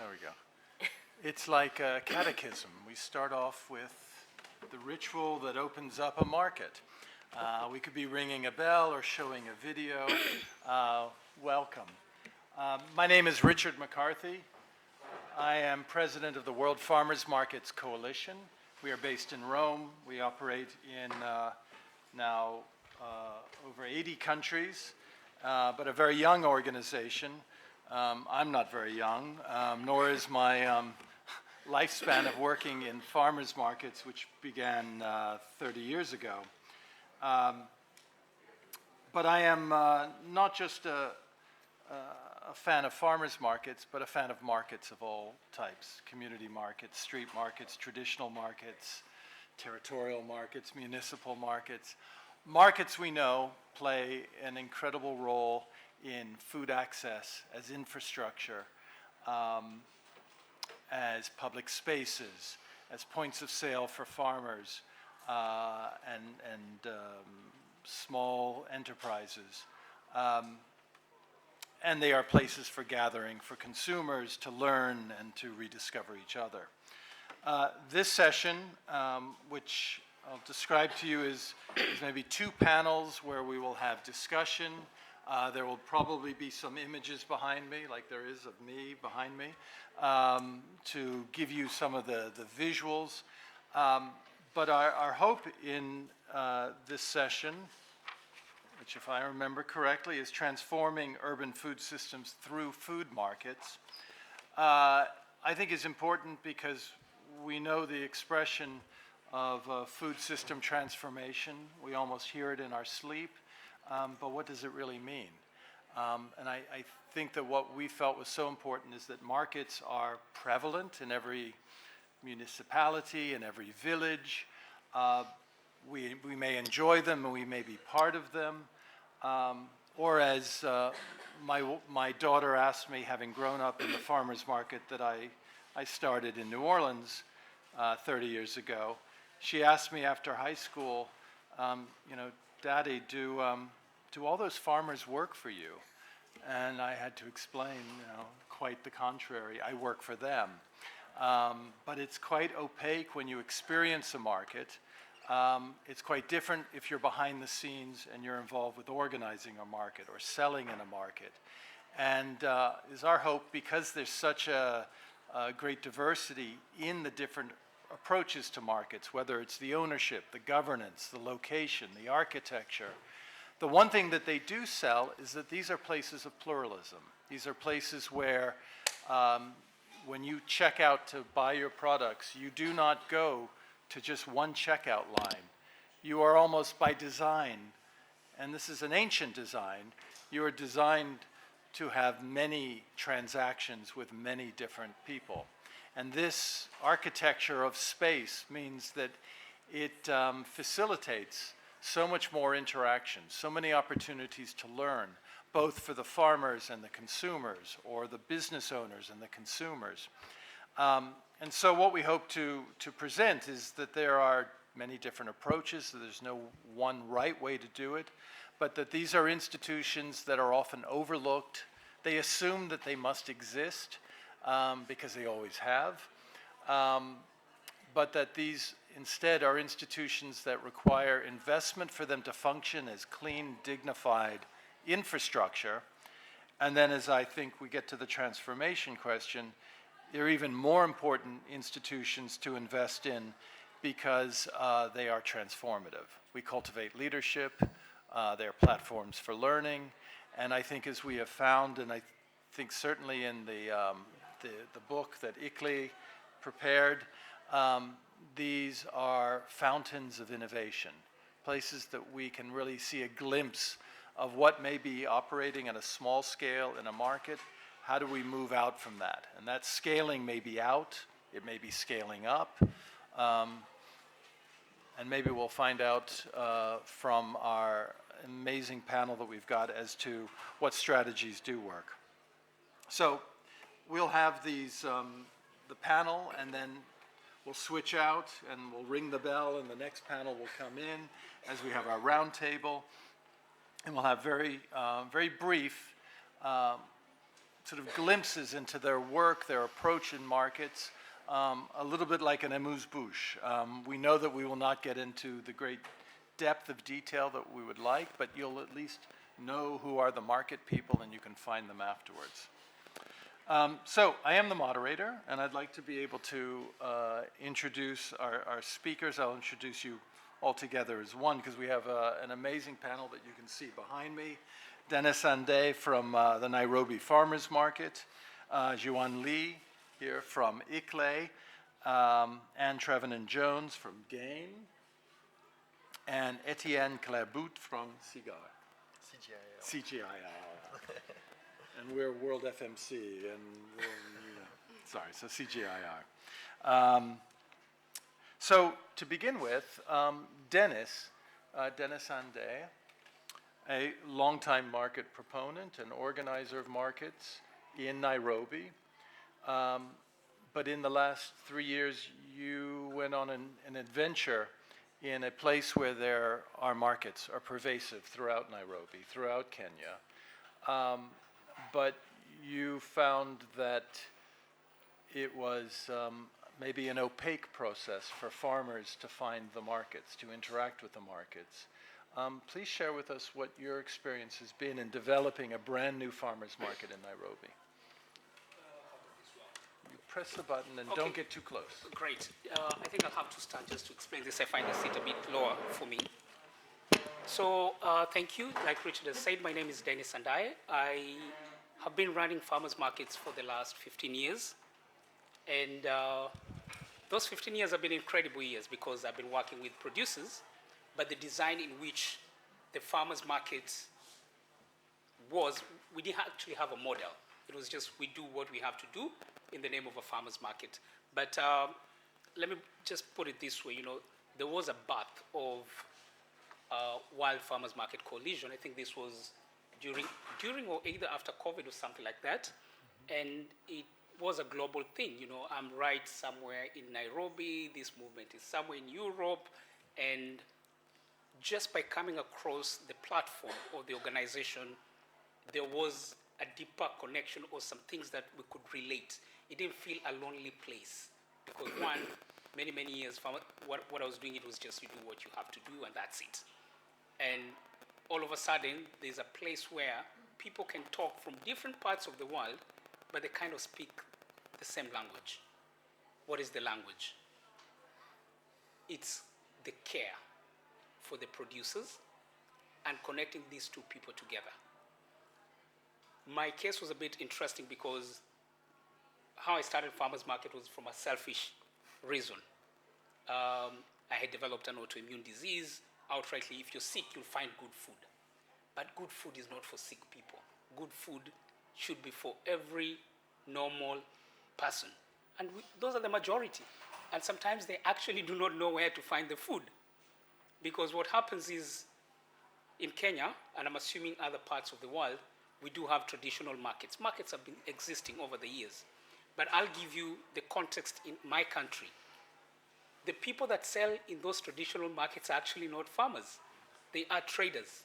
There we go. It's like a catechism. We start off with the ritual that opens up a market. We could be ringing a bell or showing a video. Welcome. My name is Richard McCarthy. I am president of the World Farmers Markets Coalition. We are based in Rome. We operate in now over 80 countries, but a very young organization. I'm not very young, nor is my lifespan of working in farmers markets, which began 30 years ago. But I am not just a fan of farmers markets, but a fan of markets of all types: community markets, street markets, traditional markets, territorial markets, municipal markets. Markets, we know, play an incredible role in food access, as infrastructure, as public spaces, as points of sale for farmers and small enterprises. And they are places for gathering for consumers to learn and to rediscover each other. This session, which I'll describe to you, is maybe two panels where we will have discussion. There will probably be some images behind me, like there is of me behind me, to give you some of the visuals. But our hope in this session, which, if I remember correctly, is transforming urban food systems through food markets, I think is important because we know the expression of food system transformation. We almost hear it in our sleep, but what does it really mean? And I think that what we felt was so important is that markets are prevalent in every municipality, in every village. We may enjoy them and we may be part of them. Or as my daughter asked me, having grown up in the farmer's market that I started in New Orleans 30 years ago, she asked me after high school, Daddy, do all those farmers work for you? And I had to explain, quite the contrary. I work for them. But it's quite opaque when you experience a market. It's quite different if you're behind the scenes and you're involved with organizing a market or selling in a market. And is our hope, because there's such a great diversity in the different approaches to markets, whether it's the ownership, the governance, the location, the architecture. The one thing that they do sell is that these are places of pluralism. These are places where when you check out to buy your products, you do not go to just one checkout line. You are almost by design, and this is an ancient design, you are designed to have many transactions with many different people. And this architecture of space means that it facilitates so much more interaction, so many opportunities to learn, both for the farmers and the consumers, or the business owners and the consumers. And so what we hope to present is that there are many different approaches, so there's no one right way to do it, but that these are institutions that are often overlooked. They assume that they must exist because they always have, but that these instead are institutions that require investment for them to function as clean, dignified infrastructure. And then, as I think we get to the transformation question, they're even more important institutions to invest in because they are transformative. We cultivate leadership, they're platforms for learning, and I think, as we have found, and I think certainly in the book that ICLEI prepared, these are fountains of innovation, places that we can really see a glimpse of what may be operating at a small scale in a market. How do we move out from that? And that scaling may be out, it may be scaling up, and maybe we'll find out from our amazing panel that we've got as to what strategies do work. So we'll have these, the panel, and then we'll switch out and we'll ring the bell, and the next panel will come in as we have our round table, and we'll have very brief sort of glimpses into their work, their approach in markets, a little bit like an amuse-bouche. We know that we will not get into the great depth of detail that we would like, but you'll at least know who are the market people and you can find them afterwards. So I am the moderator, and I'd like to be able to introduce our speakers. I'll introduce you all together as one because we have an amazing panel that you can see behind me. Dennis Ande from the Nairobi Farmers Market, Juan Lee here from ICLEI, Anne Trevenant Jones from GAIN, and Etienne Clairbout from CGIAR. CGIAR. And we're World FMC, and so CGIAR. So to begin with, Dennis Ande, a longtime market proponent and organizer of markets in Nairobi. But in the last 3 years, you went on an adventure in a place where there are markets, are pervasive throughout Nairobi, throughout Kenya. But you found that it was maybe an opaque process for farmers to find the markets, to interact with the markets. Please share with us what your experience has been in developing a brand new farmers market in Nairobi. You press the button and don't get too close. Great. I think I'll have to start just to explain this. I find the seat a bit lower for me. So thank you. Like Richard has said, my name is Dennis Ande. I have been running farmers markets for the last 15 years. And those 15 years have been incredible years because I've been working with producers, but the design in which the farmers market was, we didn't actually have a model. It was just we do what we have to do in the name of a farmers market. But let me just put it this way, there was a birth of Wild Farmers Market Coalition. I think this was during or either after COVID or something like that. And it was a global thing. I'm right somewhere in Nairobi, this movement is somewhere in Europe, and just by coming across the platform or the organization, there was a deeper connection or some things that we could relate. It didn't feel a lonely place because one, many years, what I was doing, it was just you do what you have to do and that's it. And all of a sudden, there's a place where people can talk from different parts of the world, but they kind of speak the same language. What is the language? It's the care for the producers and connecting these two people together. My case was a bit interesting because how I started farmers market was from a selfish reason. I had developed an autoimmune disease. Outrightly, if you're sick, you'll find good food. But good food is not for sick people. Good food should be for every normal person. And those are the majority. And sometimes they actually do not know where to find the food. Because what happens is, in Kenya, and I'm assuming other parts of the world, we do have traditional markets. Markets have been existing over the years. But I'll give you the context in my country. The people that sell in those traditional markets are actually not farmers. They are traders.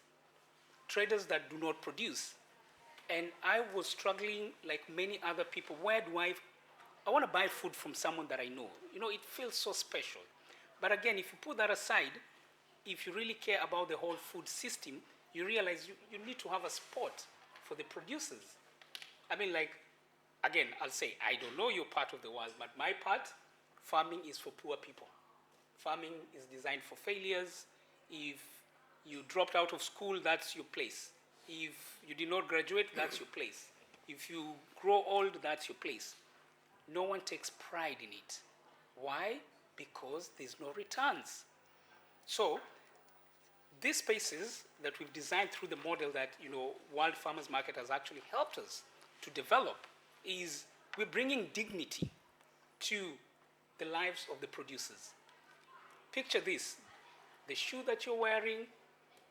Traders that do not produce. And I was struggling like many other people. Where do I want to buy food from someone that I know. It feels so special. But again, if you put that aside, if you really care about the whole food system, you realize you need to have a spot for the producers. Again, I'll say, I don't know your part of the world, but my part, farming is for poor people. Farming is designed for failures. If you dropped out of school, that's your place. If you did not graduate, that's your place. If you grow old, that's your place. No one takes pride in it. Why? Because there's no returns. So these spaces that we've designed through the model that Wild Farmers Market has actually helped us to develop is we're bringing dignity to the lives of the producers. Picture this, the shoe that you're wearing,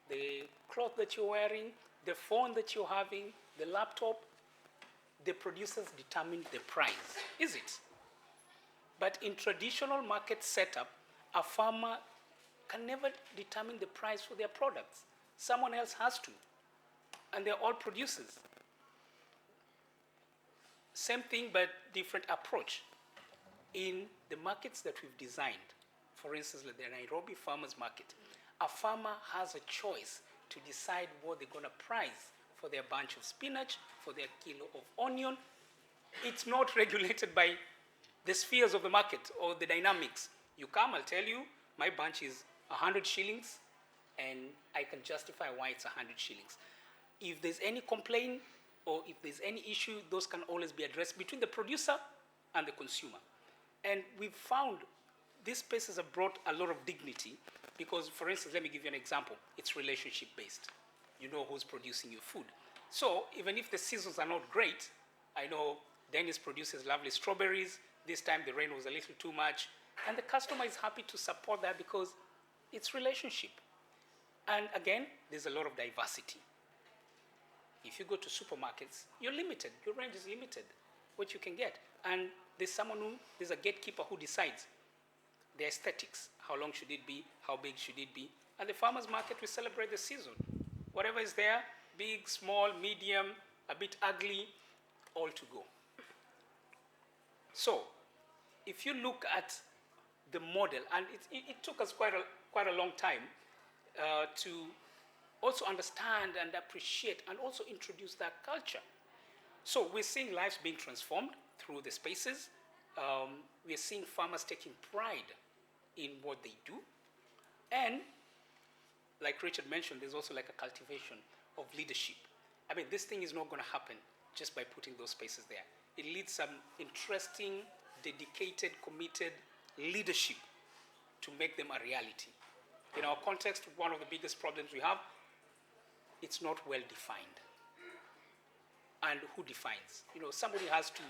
the cloth that you're wearing, the phone that you're having, the laptop, the producers determine the price, is it? But in traditional market setup, a farmer can never determine the price for their products. Someone else has to, and they're all producers. Same thing, but different approach. In the markets that we've designed, for instance, like the Nairobi Farmers Market, a farmer has a choice to decide what they're going to price for their bunch of spinach, for their kilo of onion. It's not regulated by the spheres of the market or the dynamics. You come, I'll tell you, my bunch is 100 shillings, and I can justify why it's 100 shillings. If there's any complaint or if there's any issue, those can always be addressed between the producer and the consumer. And we've found these spaces have brought a lot of dignity because, for instance, let me give you an example. It's relationship-based. You know who's producing your food. So even if the seasons are not great, I know Dennis produces lovely strawberries. This time the rain was a little too much. And the customer is happy to support that because it's relationship. And again, there's a lot of diversity. If you go to supermarkets, you're limited. Your range is limited, what you can get. And there's a gatekeeper who decides the aesthetics. How long should it be? How big should it be? At the farmer's market, we celebrate the season. Whatever is there, big, small, medium, a bit ugly, all to go. So, if you look at the model, and it took us quite a long time to also understand and appreciate and also introduce that culture. So we're seeing lives being transformed through the spaces. We're seeing farmers taking pride in what they do. And like Richard mentioned, there's also like a cultivation of leadership. I mean, this thing is not going to happen just by putting those spaces there. It needs some interesting, dedicated, committed leadership to make them a reality. In our context, one of the biggest problems we have, it's not well defined. And who defines? Somebody has to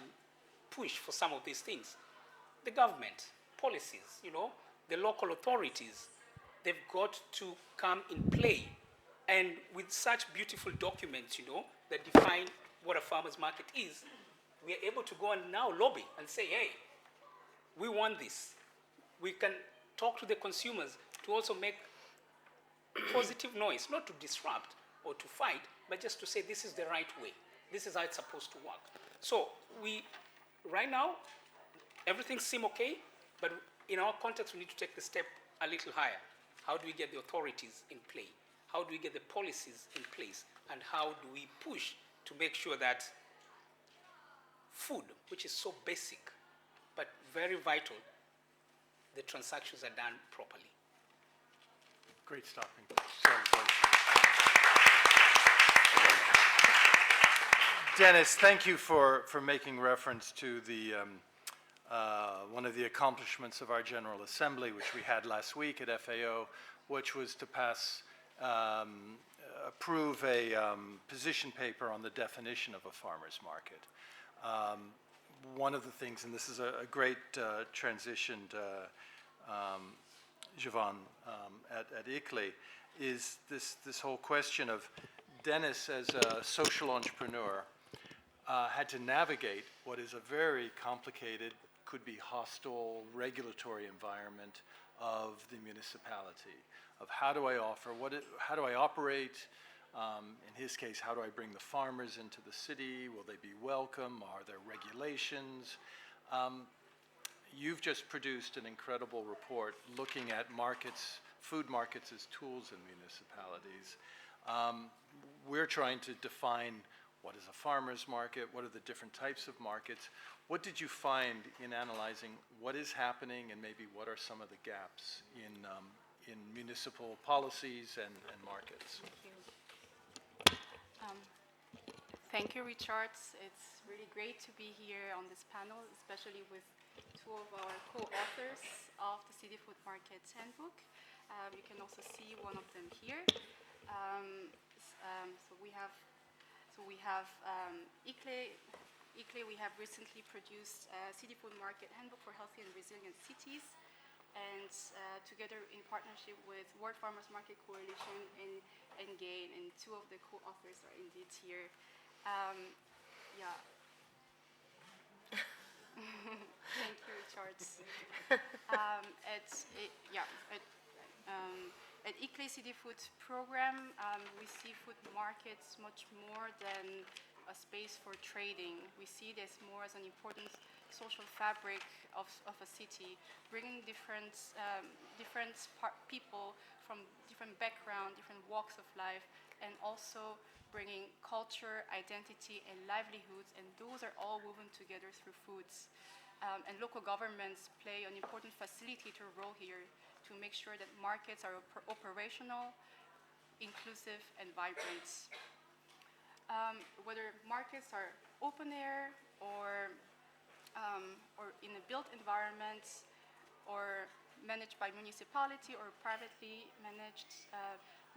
push for some of these things. The government, policies, the local authorities, they've got to come in play. And with such beautiful documents, that define what a farmer's market is, we are able to go and now lobby and say, hey, we want this. We can talk to the consumers to also make positive noise, not to disrupt or to fight, but just to say this is the right way. This is how it's supposed to work. So right now, everything seems okay, but in our context, we need to take the step a little higher. How do we get the authorities in play? How do we get the policies in place? And how do we push to make sure that food, which is so basic, but very vital, the transactions are done properly? Great stopping. Sorry. Dennis, thank you for making reference to the one of the accomplishments of our General Assembly, which we had last week at FAO, which was to approve a position paper on the definition of a farmer's market. One of the things, and this is a great transition to Jovan at ICLEI, is this whole question of Dennis as a social entrepreneur had to navigate what is a very complicated, could be hostile regulatory environment of the municipality, of how do I offer, how do I operate, in his case, how do I bring the farmers into the city, will they be welcome, are there regulations? You've just produced an incredible report looking at markets, food markets as tools in municipalities. We're trying to define what is a farmer's market, what are the different types of markets. What did you find in analyzing what is happening and maybe what are some of the gaps in municipal policies and markets? Thank you, Richard. It's really great to be here on this panel, especially with two of our co-authors of the CityFood Market Handbook. You can also see one of them here. So we have ICLEI. We have recently produced a CityFood Market Handbook for Healthy and Resilient Cities, and together in partnership with World Farmers Market Coalition and GAIN, and two of the co-authors are indeed here. Thank you, Richard. At ICLEI CityFood program, we see food markets much more than a space for trading. We see this more as an important social fabric of a city, bringing different people from different background, different walks of life, and also bringing culture, identity, and livelihoods, and those are all woven together through foods. And local governments play an important facilitator role here to make sure that markets are operational, inclusive, and vibrant. Whether markets are open air or in a built environment or managed by municipality or privately managed,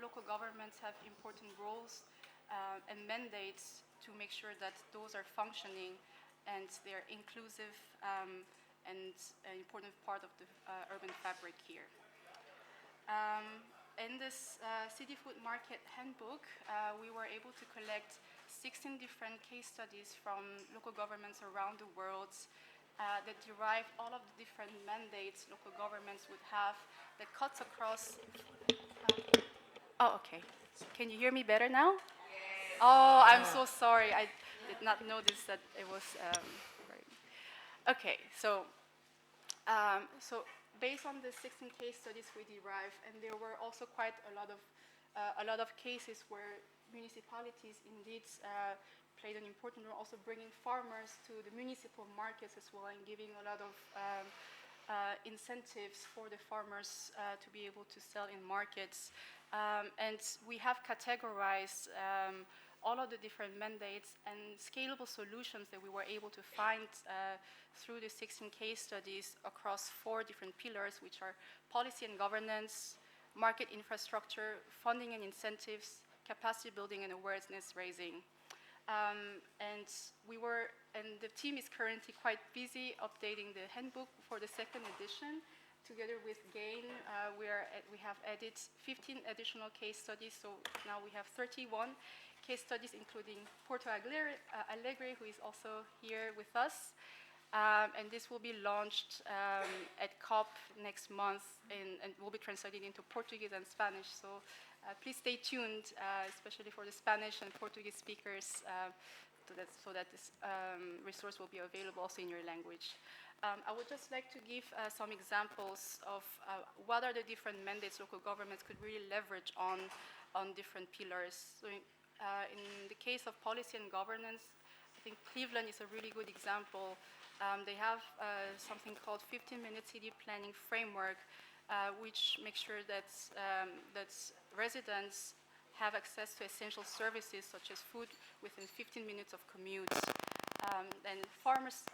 local governments have important roles and mandates to make sure that those are functioning and they're inclusive and an important part of the urban fabric here. In this CityFood Market Handbook, we were able to collect 16 different case studies from local governments around the world that derive all of the different mandates local governments would have that cuts across. Oh, okay. Can you hear me better now? Yes. Oh, I'm so sorry. I did not notice that it was right. Okay, so based on the 16 case studies we derived, and there were also quite a lot of cases where municipalities indeed played an important role, also bringing farmers to the municipal markets as well, and giving a lot of incentives for the farmers to be able to sell in markets. And we have categorized all of the different mandates and scalable solutions that we were able to find through the 16 case studies across 4 different pillars, which are policy and governance, market infrastructure, funding and incentives, capacity building, and awareness raising. And the team is currently quite busy updating the handbook for the 2nd edition. Together with Gain, we have added 15 additional case studies, so now we have 31 case studies, including Porto Alegre, who is also here with us. And this will be launched at COP next month and will be translated into Portuguese and Spanish. So please stay tuned, especially for the Spanish and Portuguese speakers, so that this resource will be available also in your language. I would just like to give some examples of what are the different mandates local governments could really leverage on different pillars. So in the case of policy and governance, I think Cleveland is a really good example. They have something called 15-minute city planning framework, which makes sure that residents have access to essential services such as food within 15 minutes of commute. And farmers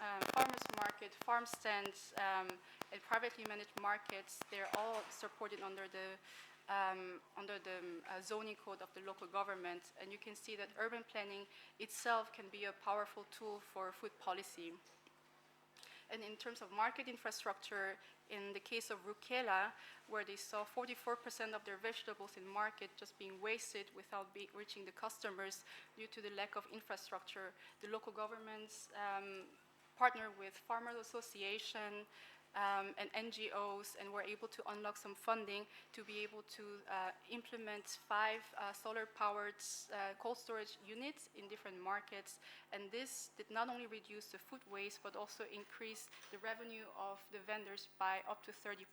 market, farm stands, and privately managed markets, they're all supported under the zoning code of the local government. And you can see that urban planning itself can be a powerful tool for food policy. And in terms of market infrastructure, in the case of Rukela, where they saw 44% of their vegetables in market just being wasted without reaching the customers due to the lack of infrastructure, the local governments partner with farmers association and NGOs, and were able to unlock some funding to be able to implement 5 solar-powered cold storage units in different markets. And this did not only reduce the food waste, but also increase the revenue of the vendors by up to 30%.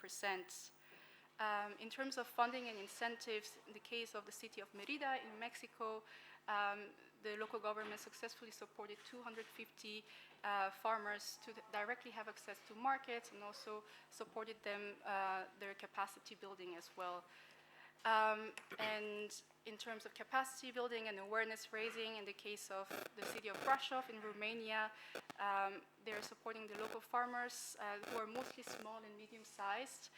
In terms of funding and incentives, in the case of the city of Mérida in Mexico, the local government successfully supported 250 farmers to directly have access to markets, and also supported them their capacity building as well. And in terms of capacity building and awareness raising, in the case of the city of Brașov in Romania, they're supporting the local farmers who are mostly small and medium-sized,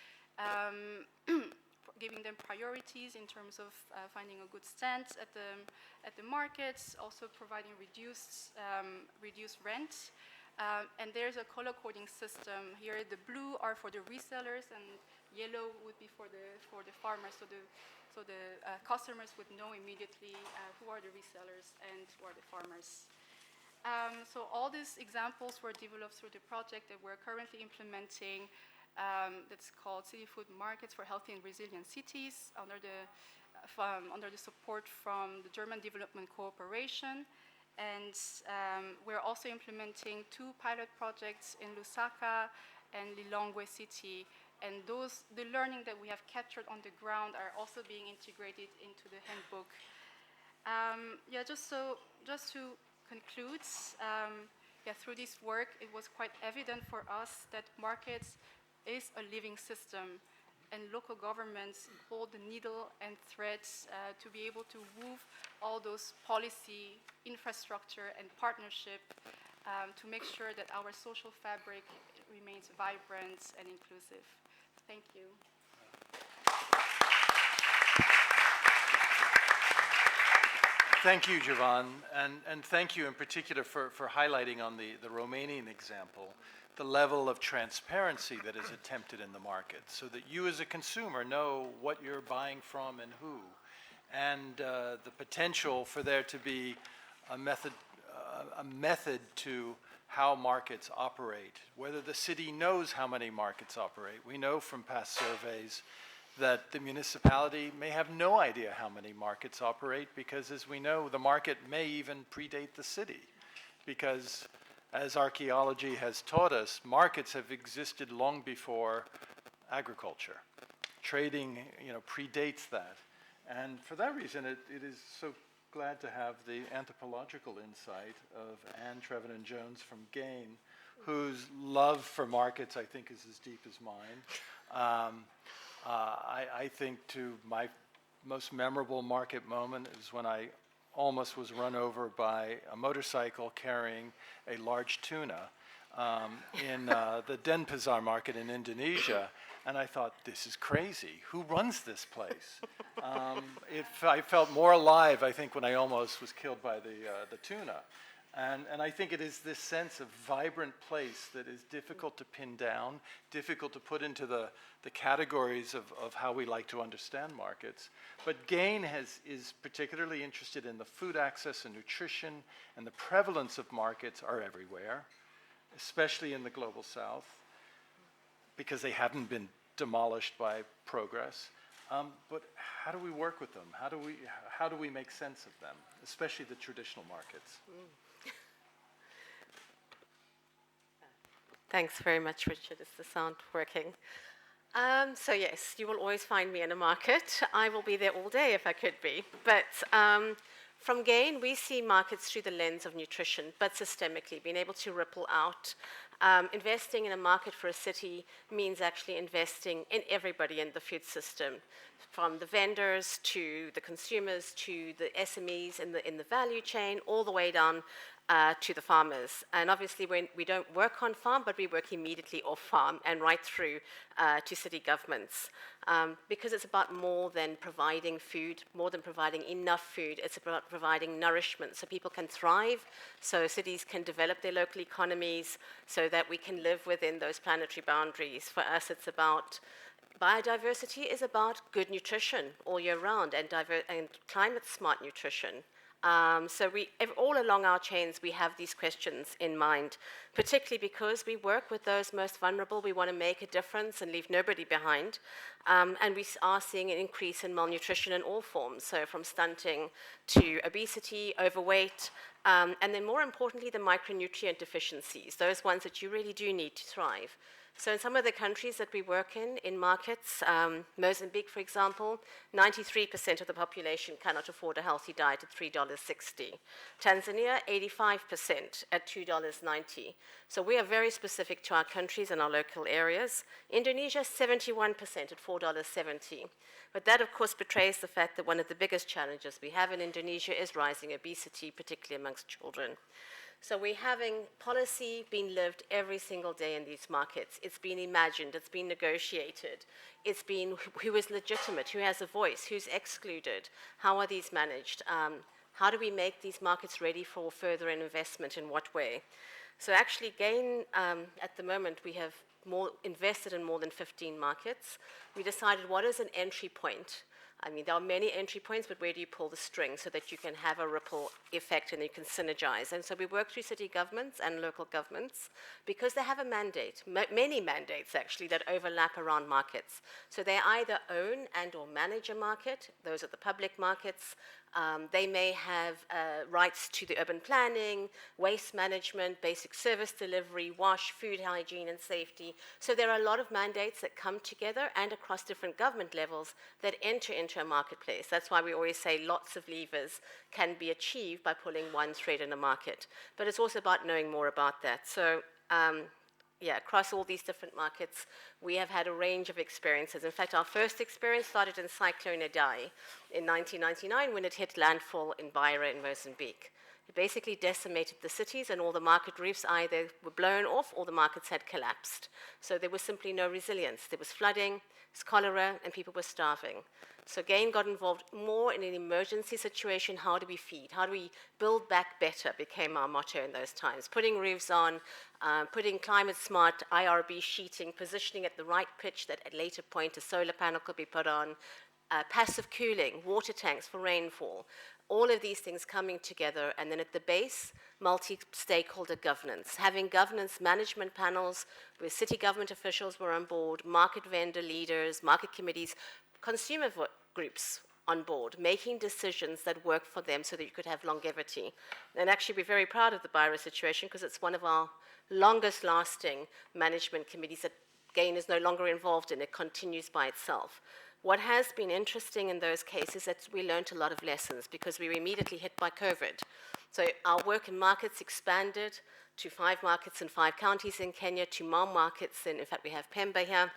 giving them priorities in terms of finding a good stand at the markets, also providing reduced rent. And there's a color coding system here. The blue are for the resellers, and yellow would be for the farmers. So the customers would know immediately who are the resellers and who are the farmers. So all these examples were developed through the project that we're currently implementing. That's called CityFood Markets for Healthy and Resilient Cities, under the support from the German Development Cooperation. And we're also implementing 2 pilot projects in Lusaka and Lilongwe City. And the learning that we have captured on the ground are also being integrated into the handbook. Just to conclude, through this work, it was quite evident for us that markets is a living system, and local governments hold the needle and threads to be able to move all those policy, infrastructure, and partnership to make sure that our social fabric remains vibrant and inclusive. Thank you. Thank you, Jovan, and thank you in particular for highlighting on the Romanian example the level of transparency that is attempted in the market, so that you as a consumer know what you're buying from and who, and the potential for there to be a method to how markets operate, whether the city knows how many markets operate. We know from past surveys that the municipality may have no idea how many markets operate, because as we know, the market may even predate the city, because as archaeology has taught us, markets have existed long before agriculture. Trading, predates that. And for that reason, it is so glad to have the anthropological insight of Anne Trevenant-Jones from Gain, whose love for markets, I think, is as deep as mine. I think my most memorable market moment is when I almost was run over by a motorcycle carrying a large tuna in the Denpasar market in Indonesia. And I thought, this is crazy. Who runs this place? I felt more alive, I think, when I almost was killed by the tuna. And I think it is this sense of vibrant place that is difficult to pin down, difficult to put into the categories of how we like to understand markets. But GAIN is particularly interested in the food access and nutrition, and the prevalence of markets are everywhere, especially in the global south, because they haven't been demolished by progress. But how do we work with them? How do we make sense of them, especially the traditional markets? Thanks very much, Richard. Is the sound working? So yes, you will always find me in a market. I will be there all day if I could be. But from GAIN, we see markets through the lens of nutrition, but systemically, being able to ripple out. Investing in a market for a city means actually investing in everybody in the food system, from the vendors to the consumers to the SMEs in the value chain, all the way down to the farmers. And obviously we don't work on farm, but we work immediately off farm and right through to city governments. Because it's about more than providing food, more than providing enough food, it's about providing nourishment so people can thrive, so cities can develop their local economies, so that we can live within those planetary boundaries. For us, it's about biodiversity is about good nutrition all year round, and climate smart nutrition. So all along our chains, we have these questions in mind, particularly because we work with those most vulnerable. We want to make a difference and leave nobody behind. And we are seeing an increase in malnutrition in all forms, so from stunting to obesity, overweight, and then more importantly, the micronutrient deficiencies, those ones that you really do need to thrive. So in some of the countries that we work in markets, Mozambique, for example, 93% of the population cannot afford a healthy diet at $3.60. Tanzania, 85% at $2.90. So we are very specific to our countries and our local areas. Indonesia, 71% at $4.70. But that, of course, betrays the fact that one of the biggest challenges we have in Indonesia is rising obesity, particularly amongst children. So we're having policy being lived every single day in these markets. It's been imagined, it's been negotiated, it's been who is legitimate, who has a voice, who's excluded, how are these managed, how do we make these markets ready for further investment, in what way? So actually, GAIN, at the moment, we have invested in more than 15 markets. We decided what is an entry point. I mean, there are many entry points, but where do you pull the string so that you can have a ripple effect and you can synergize? And so we work through city governments and local governments because they have a mandate, many mandates actually, that overlap around markets. So they either own and or manage a market. Those are the public markets. They may have rights to the urban planning, waste management, basic service delivery, wash, food hygiene and safety. So there are a lot of mandates that come together and across different government levels that enter into a marketplace. That's why we always say lots of levers can be achieved by pulling one thread in a market. But it's also about knowing more about that. So yeah, across all these different markets, we have had a range of experiences. In fact, our first experience started in Cyclone Idai in 1999 when it hit landfall in Beira in Mozambique. It basically decimated the cities, and all the market roofs either were blown off or the markets had collapsed. So there was simply no resilience. There was flooding, there was cholera, and people were starving. So GAIN got involved more in an emergency situation. How do we feed? How do we build back better became our motto in those times. Putting roofs on, putting climate smart IRB sheeting, positioning at the right pitch that at a later point a solar panel could be put on, passive cooling, water tanks for rainfall, all of these things coming together, and then at the base, multi-stakeholder governance. Having governance management panels where city government officials were on board, market vendor leaders, market committees, consumer groups on board, making decisions that work for them so that you could have longevity. And actually, we're very proud of the Beira situation because it's one of our longest lasting management committees that GAIN is no longer involved in. It continues by itself. What has been interesting in those cases is that we learned a lot of lessons because we were immediately hit by COVID. So our work in markets expanded to 5 markets in 5 counties in Kenya, to more markets, in fact we have Pemba here.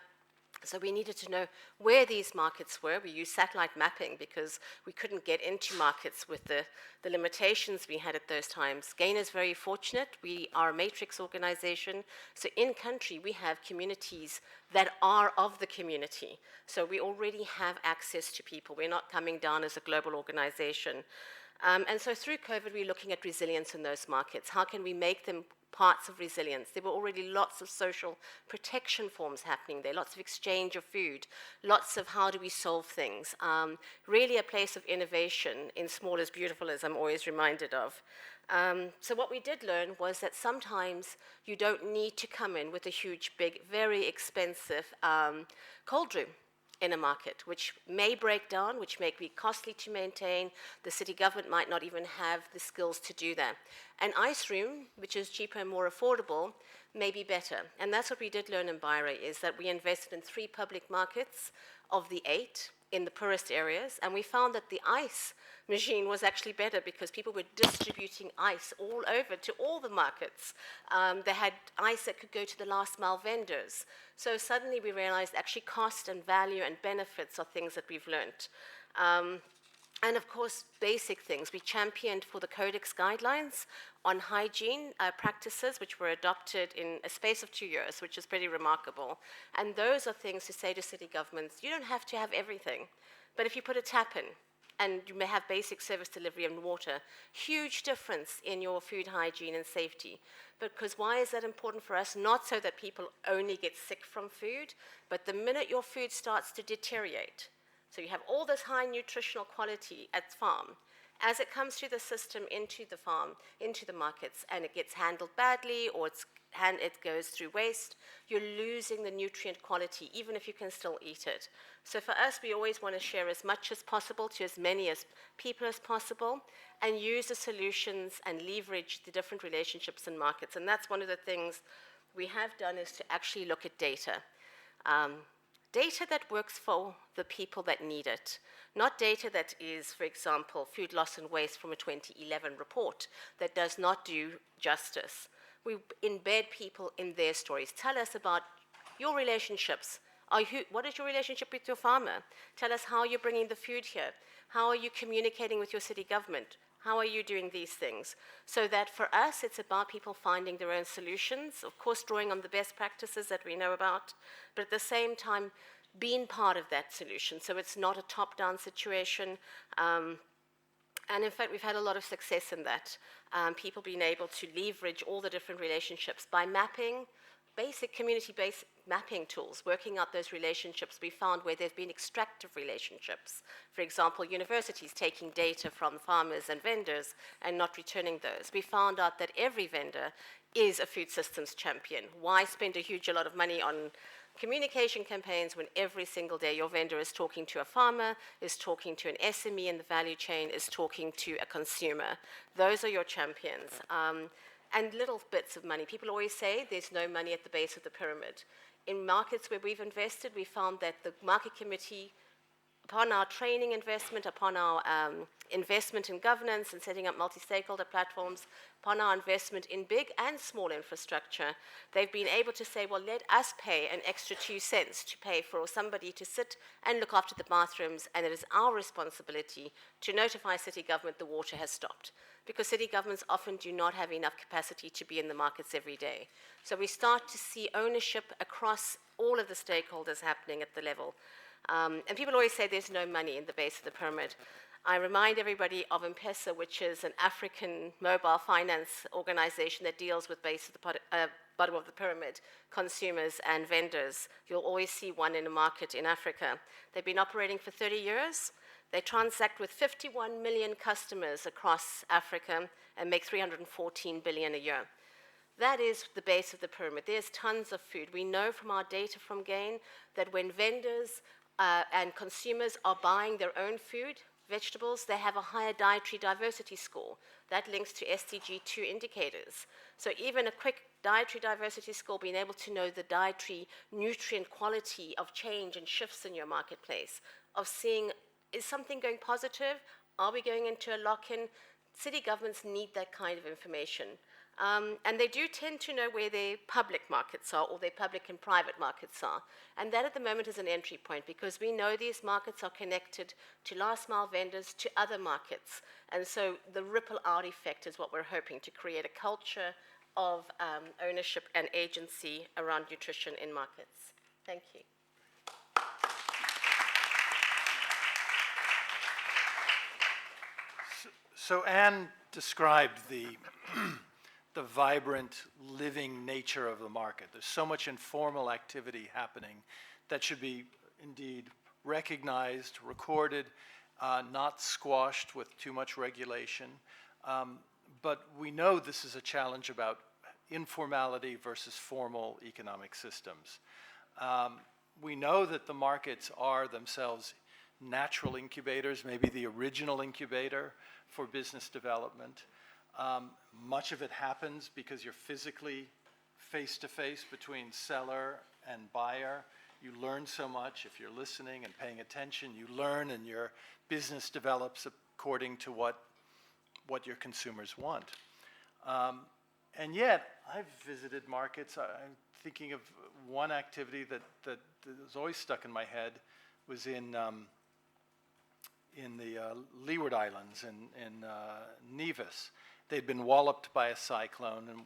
So we needed to know where these markets were. We used satellite mapping because we couldn't get into markets with the limitations we had at those times. GAIN is very fortunate. We are a matrix organization. So in country, we have communities that are of the community. So we already have access to people. We're not coming down as a global organization. And so through COVID, we're looking at resilience in those markets. How can we make them parts of resilience? There were already lots of social protection forms happening there, lots of exchange of food, lots of how do we solve things. Really a place of innovation in small is beautiful, as I'm always reminded of. So what we did learn was that sometimes you don't need to come in with a huge, big, very expensive cold room in a market, which may break down, which may be costly to maintain. The city government might not even have the skills to do that. An ice room, which is cheaper and more affordable, may be better. And that's what we did learn in Beira, is that we invested in 3 public markets of the 8 in the poorest areas, and we found that the ice machine was actually better because people were distributing ice all over to all the markets. They had ice that could go to the last mile vendors. So suddenly we realized actually cost and value and benefits are things that we've learned. And of course, basic things. We championed for the Codex guidelines on hygiene practices, which were adopted in a space of 2 years, which is pretty remarkable. And those are things to say to city governments, you don't have to have everything. But if you put a tap in, and you may have basic service delivery and water, huge difference in your food hygiene and safety. Because why is that important for us? Not so that people only get sick from food, but the minute your food starts to deteriorate, so you have all this high nutritional quality at farm, as it comes through the system into the farm, into the markets, and it gets handled badly or it goes through waste, you're losing the nutrient quality, even if you can still eat it. So for us, we always want to share as much as possible to as many as people as possible and use the solutions and leverage the different relationships in markets. And that's one of the things we have done, is to actually look at data. Data that works for the people that need it, not data that is, for example, food loss and waste from a 2011 report that does not do justice. We embed people in their stories. Tell us about your relationships. What is your relationship with your farmer? Tell us how you're bringing the food here. How are you communicating with your city government? How are you doing these things? So that for us, it's about people finding their own solutions, of course, drawing on the best practices that we know about, but at the same time, being part of that solution. So it's not a top-down situation. And in fact, we've had a lot of success in that. People being able to leverage all the different relationships by mapping, basic community-based mapping tools, working out those relationships. We found where there have been extractive relationships. For example, universities taking data from farmers and vendors and not returning those. We found out that every vendor is a food systems champion. Why spend a huge lot of money on communication campaigns when every single day your vendor is talking to a farmer, is talking to an SME in the value chain, is talking to a consumer. Those are your champions. And little bits of money. People always say there's no money at the base of the pyramid. In markets where we've invested, we found that the market committee, upon our training investment, upon our investment in governance and setting up multi-stakeholder platforms, upon our investment in big and small infrastructure, they've been able to say, well, let us pay an extra 2 cents to pay for somebody to sit and look after the bathrooms, and it is our responsibility to notify city government the water has stopped. Because city governments often do not have enough capacity to be in the markets every day. So we start to see ownership across all of the stakeholders happening at the level. And people always say there's no money in the base of the pyramid. I remind everybody of M-Pesa, which is an African mobile finance organization that deals with base of the bottom of the pyramid, consumers and vendors. You'll always see one in a market in Africa. They've been operating for 30 years. They transact with 51 million customers across Africa and make 314 billion a year. That is the base of the pyramid. There's tons of food. We know from our data from GAIN that when vendors and consumers are buying their own food, vegetables, they have a higher dietary diversity score. That links to SDG 2 indicators. So even a quick dietary diversity score, being able to know the dietary nutrient quality of change and shifts in your marketplace, of seeing, is something going positive? Are we going into a lock-in? City governments need that kind of information. And they do tend to know where their public markets are or their public and private markets are. And that at the moment is an entry point because we know these markets are connected to last mile vendors, to other markets. And so the ripple out effect is what we're hoping to create, a culture of ownership and agency around nutrition in markets. Thank you. So Anne described the vibrant, living nature of the market. There's so much informal activity happening that should be indeed recognized, recorded, not squashed with too much regulation. But we know this is a challenge about informality versus formal economic systems. We know that the markets are themselves natural incubators, maybe the original incubator for business development. Much of it happens because you're physically face-to-face between seller and buyer. You learn so much if you're listening and paying attention. You learn and your business develops according to what your consumers want. And yet, I've visited markets. I'm thinking of one activity that was always stuck in my head was in the Leeward Islands in Nevis. They'd been walloped by a cyclone, and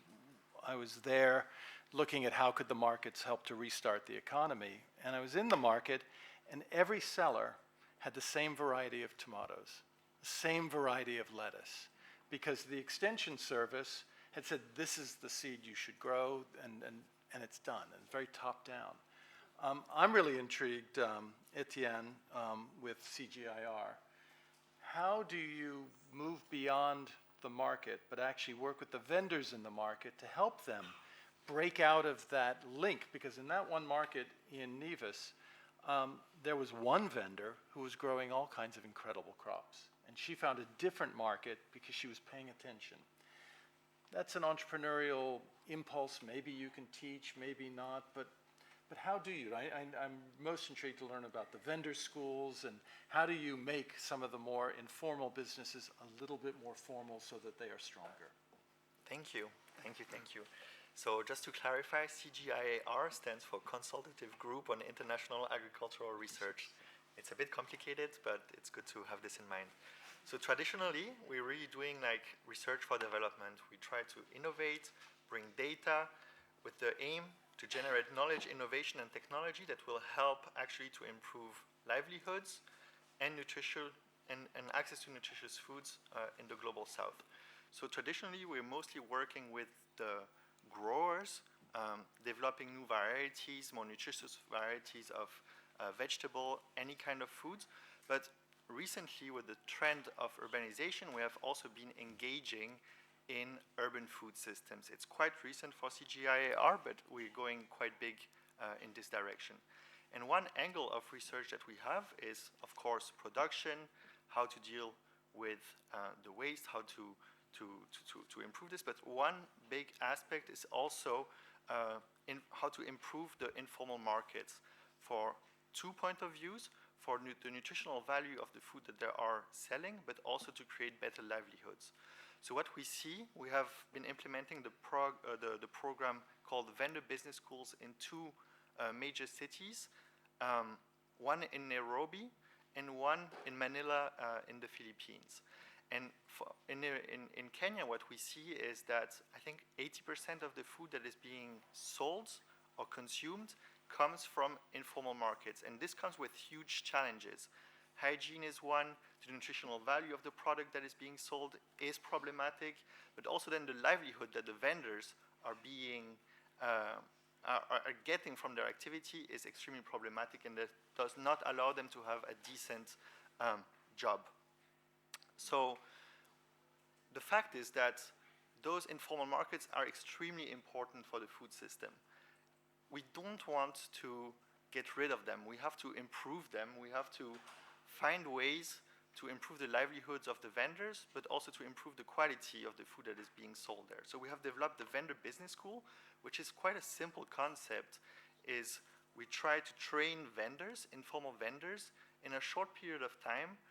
I was there looking at how could the markets help to restart the economy. And I was in the market, and every seller had the same variety of tomatoes, the same variety of lettuce, because the extension service had said, this is the seed you should grow, and it's done, and very top down. I'm really intrigued, Etienne, with CGIAR. How do you move beyond the market, but actually work with the vendors in the market to help them break out of that link? Because in that one market in Nevis, there was one vendor who was growing all kinds of incredible crops. And she found a different market because she was paying attention. That's an entrepreneurial impulse. Maybe you can teach, maybe not, but how do you? I'm most intrigued to learn about the vendor schools and how do you make some of the more informal businesses a little bit more formal so that they are stronger? Thank you. So just to clarify, CGIAR stands for Consultative Group on International Agricultural Research. It's a bit complicated, but it's good to have this in mind. So traditionally, we're really doing like research for development. We try to innovate, bring data with the aim to generate knowledge, innovation, and technology that will help actually to improve livelihoods and nutrition and access to nutritious foods in the global south. So traditionally, we're mostly working with the growers, developing new varieties, more nutritious varieties of vegetable, any kind of foods. But recently, with the trend of urbanization, we have also been engaging in urban food systems. It's quite recent for CGIAR, but we're going quite big in this direction. And one angle of research that we have is, of course, production, how to deal with the waste, how to improve this. But one big aspect is also in how to improve the informal markets for 2 points of views, for the nutritional value of the food that they are selling, but also to create better livelihoods. So what we see, we have been implementing the program called Vendor Business Schools in 2 major cities, one in Nairobi and one in Manila in the Philippines. And in Kenya, what we see is that I think 80% of the food that is being sold or consumed comes from informal markets. And this comes with huge challenges. Hygiene is one, the nutritional value of the product that is being sold is problematic, but also then the livelihood that the vendors are getting from their activity is extremely problematic, and that does not allow them to have a decent job. So the fact is that those informal markets are extremely important for the food system. We don't want to get rid of them. We have to improve them. We have to find ways to improve the livelihoods of the vendors, but also to improve the quality of the food that is being sold there. So we have developed the Vendor Business School, which is quite a simple concept. Is we try to train vendors, informal vendors, in a short period of time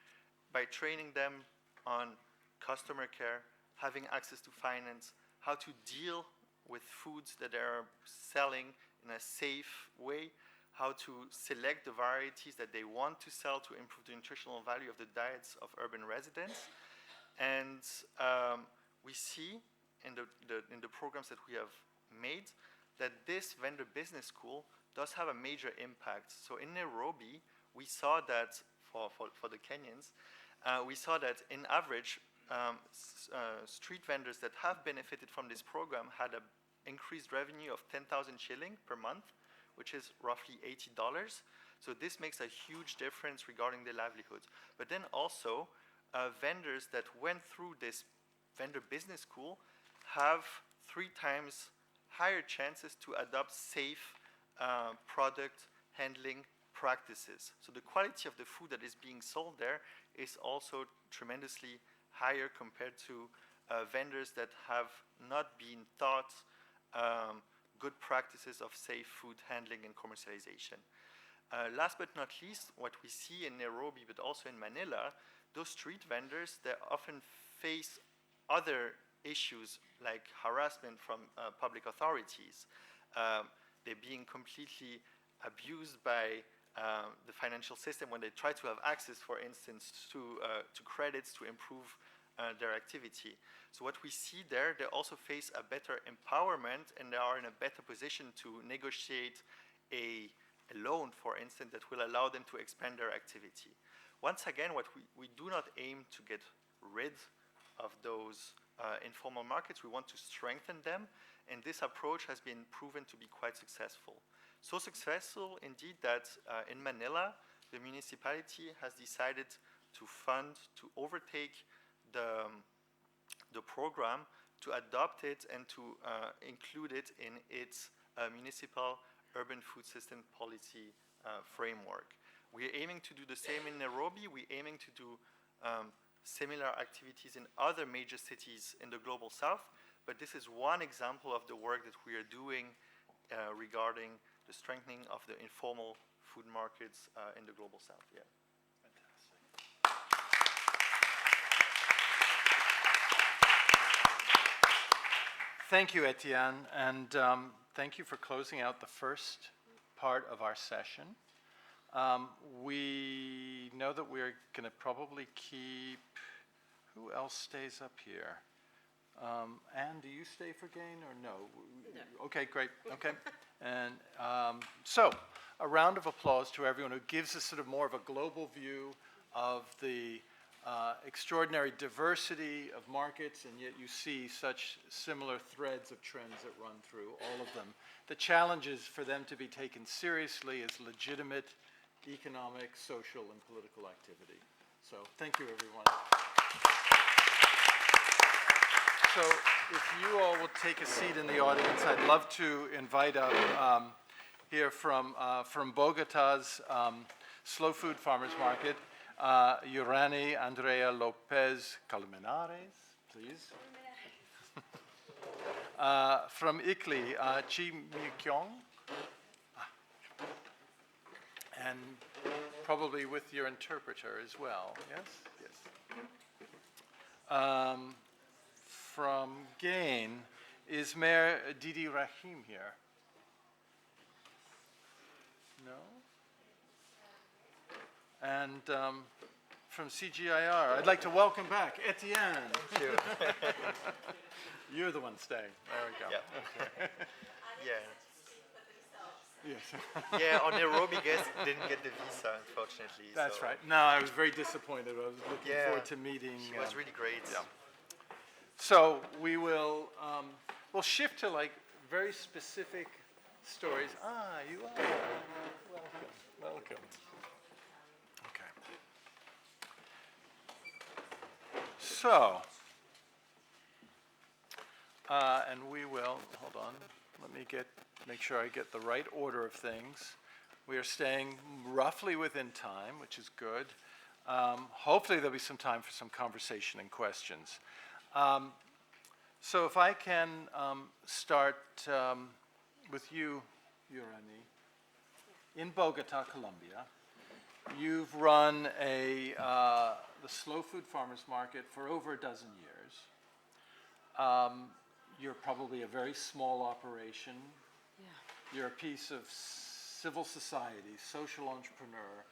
by training them on customer care, having access to finance, how to deal with foods that they are selling in a safe way, how to select the varieties that they want to sell to improve the nutritional value of the diets of urban residents. And we see in the programs that we have made that this vendor business school does have a major impact. So in Nairobi, we saw that for the Kenyans, we saw that in average, street vendors that have benefited from this program had an increased revenue of 10,000 shilling per month, which is roughly $80. So this makes a huge difference regarding their livelihoods. But then also, vendors that went through this vendor business school have 3 times higher chances to adopt safe product handling practices. So the quality of the food that is being sold there is also tremendously higher compared to vendors that have not been taught good practices of safe food handling and commercialization. Last but not least, what we see in Nairobi, but also in Manila, those street vendors, they often face other issues like harassment from public authorities. They're being completely abused by the financial system when they try to have access, for instance, to credits to improve their activity. So what we see there, they also face a better empowerment, and they are in a better position to negotiate a loan, for instance, that will allow them to expand their activity. Once again, what we do not aim to get rid of those informal markets. We want to strengthen them, and this approach has been proven to be quite successful. So successful, indeed, that in Manila, the municipality has decided to overtake the program, to adopt it, and to include it in its municipal urban food system policy framework. We're aiming to do the same in Nairobi. We're aiming to do similar activities in other major cities in the global south, but this is one example of the work that we are doing regarding the strengthening of the informal food markets in the global south. Yeah. Thank you, Etienne, and thank you for closing out the first part of our session. We know that we're going to probably keep, who else stays up here? Anne, do you stay for GAIN or no? No. Okay, great, okay. And so, a round of applause to everyone who gives us sort of more of a global view of the extraordinary diversity of markets, and yet you see such similar threads of trends that run through all of them. The challenge is for them to be taken seriously as legitimate economic, social, and political activity. So thank you, everyone. So if you all will take a seat in the audience, I'd love to invite up here from Bogota's Slow Food Farmers Market, Yorani Andrea Lopez Colmenares, please. From ICLEI, Chi Mi-kyung. And probably with your interpreter as well, yes? Yes. From GAIN, is Mayor Didi Rahim here? No? And from CGIAR, I'd like to welcome back Etienne. Thank you. You're the one staying. There we go. Yeah. Yeah. Yes. Yeah, our Nairobi guest didn't get the visa, unfortunately. That's so right. No, I was very disappointed. I was looking Yeah. forward to meeting. It was really great. Yeah. So we will we'll shift to like very specific stories. Ah, you are. Welcome. Welcome. Okay. So, and we will, hold on, let me make sure I get the right order of things. We are staying roughly within time, which is good. Hopefully there'll be some time for some conversation and questions. So if I can start with you, Yorani. In Bogota, Colombia, you've run the Slow Food Farmers Market for over a dozen years. You're probably a very small operation. Yeah. You're a piece of civil society, social entrepreneur,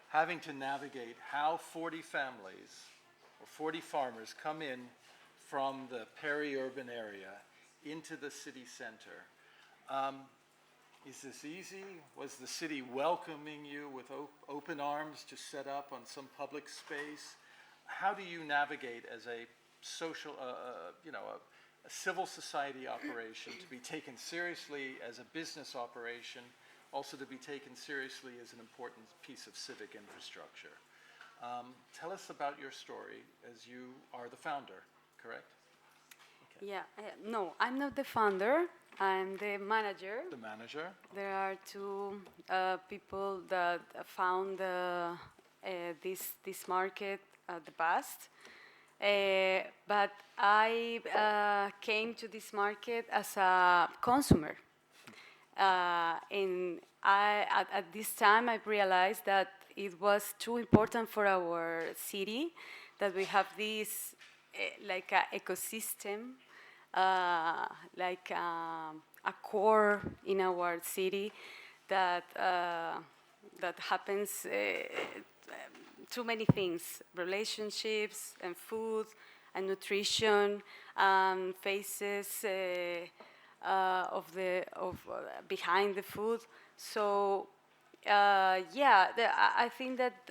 having to navigate how 40 families or 40 farmers come in from the peri-urban area into the city center. Is this easy? Was the city welcoming you with open arms to set up on some public space? How do you navigate as a social, a civil society operation to be taken seriously as a business operation, also to be taken seriously as an important piece of civic infrastructure? Tell us about your story as you are the founder, correct? Okay. Yeah, no, I'm not the founder. I'm the manager. The manager. There are two people that found this market at the past. But I came to this market as a consumer. And at this time, I realized that it was too important for our city that we have this like a ecosystem, like a core in our city that that happens too many things: relationships and food and nutrition, faces of behind the food. So yeah, I think that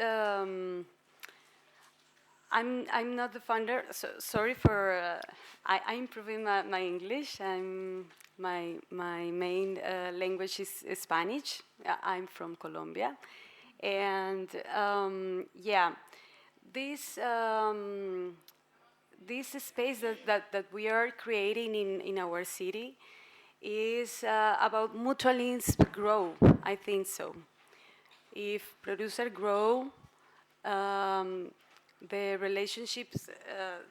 I'm not the founder. So sorry for I'm improving my English. My main language is Spanish. I'm from Colombia, and yeah, this space that we are creating in our city is about mutualist growth. I think so. If producers grow, the relationships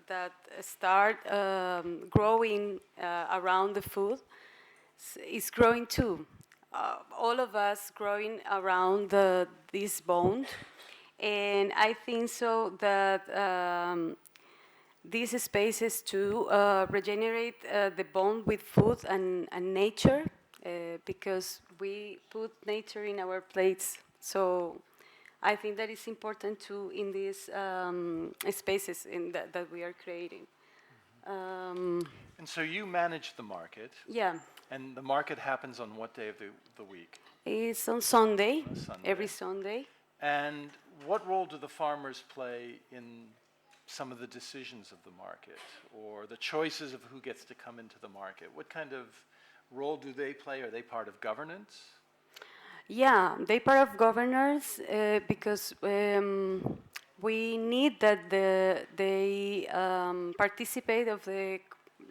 that start growing around the food is growing too. All of us growing around this bond, and I think so that these spaces to regenerate the bond with food and nature, because we put nature in our plates. So I think that is important too in these spaces that we are creating. And so you manage the market. Yeah. And the market happens on what day of the week? It's on Sunday, On Sunday. every Sunday. And what role do the farmers play in some of the decisions of the market or the choices of who gets to come into the market? What kind of role do they play? Are they part of governance? Yeah, they part of governors because we need that they participate of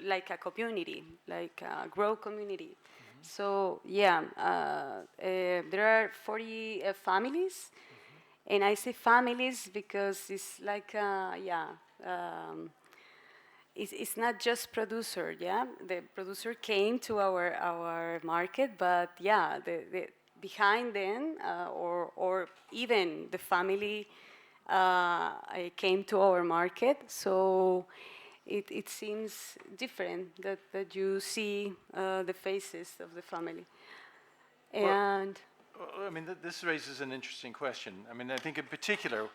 like a community, like a grow community. So yeah, there are 40 families, and I say families because it's like it's not just producer, yeah. The producer came to our market, but yeah, the behind them or even the family came to our market. So it seems different that you see the faces of the family. And Well, I mean, this raises an interesting question. I mean, I think in particular,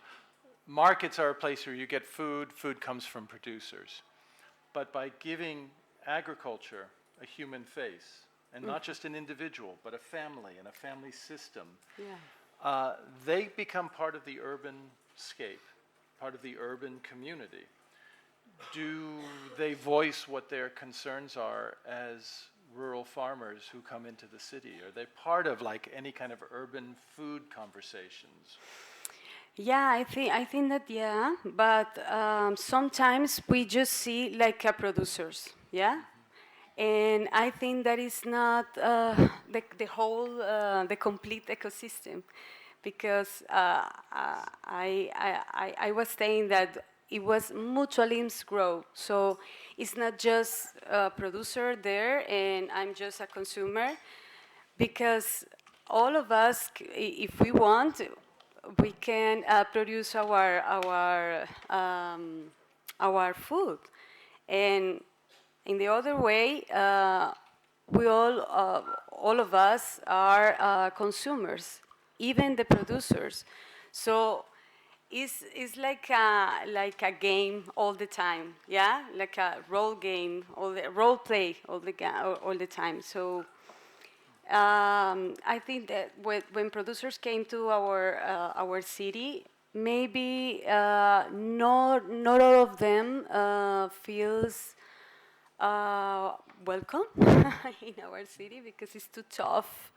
markets are a place where you get food, food comes from producers. But by giving agriculture a human face, and not just an individual, but a family and a family system, they become part of the urban scape, part of the urban community. Do they voice what their concerns are as rural farmers who come into the city? Are they part of like any kind of urban food conversations? yeah, I think that yeah, but sometimes we just see like producers, yeah, and I think that is not the whole the complete ecosystem, because I was saying that it was mutualism's growth. So it's not just a producer there and I'm just a consumer, because all of us, if we want, we can produce our food. And in the other way, we all of us are consumers, even the producers. So it's like a game all the time, yeah, like a role game, role play all the time. So I think that when producers came to our city, maybe not all of them feels welcome in our city, because it's too tough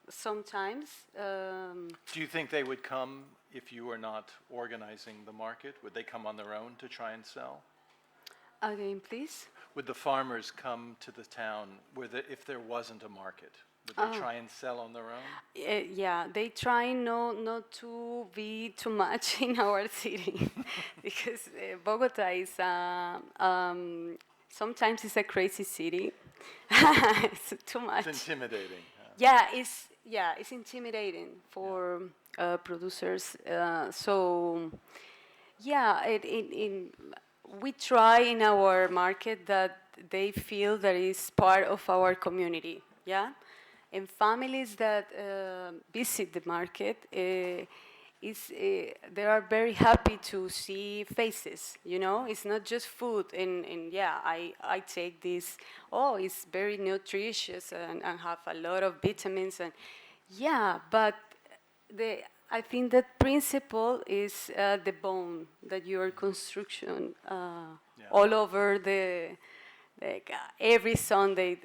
sometimes. Do you think they would come if you were not organizing the market? Would they come on their own to try and sell? Again, please. Would the farmers come to the town if there wasn't a market? Would they try and sell on their own? Yeah, they try not to be too much in our city, because Bogota is sometimes it's a crazy city. It's too much. It's intimidating. Yeah, it's intimidating for producers. So yeah, we try in our market that they feel that is part of our community. Yeah, and families that visit the market, they are very happy to see faces. You know, it's not just food. And yeah, I take this. Oh, it's very nutritious and have a lot of vitamins. And yeah, but I think that principle is the bone that your construction all over every Sunday,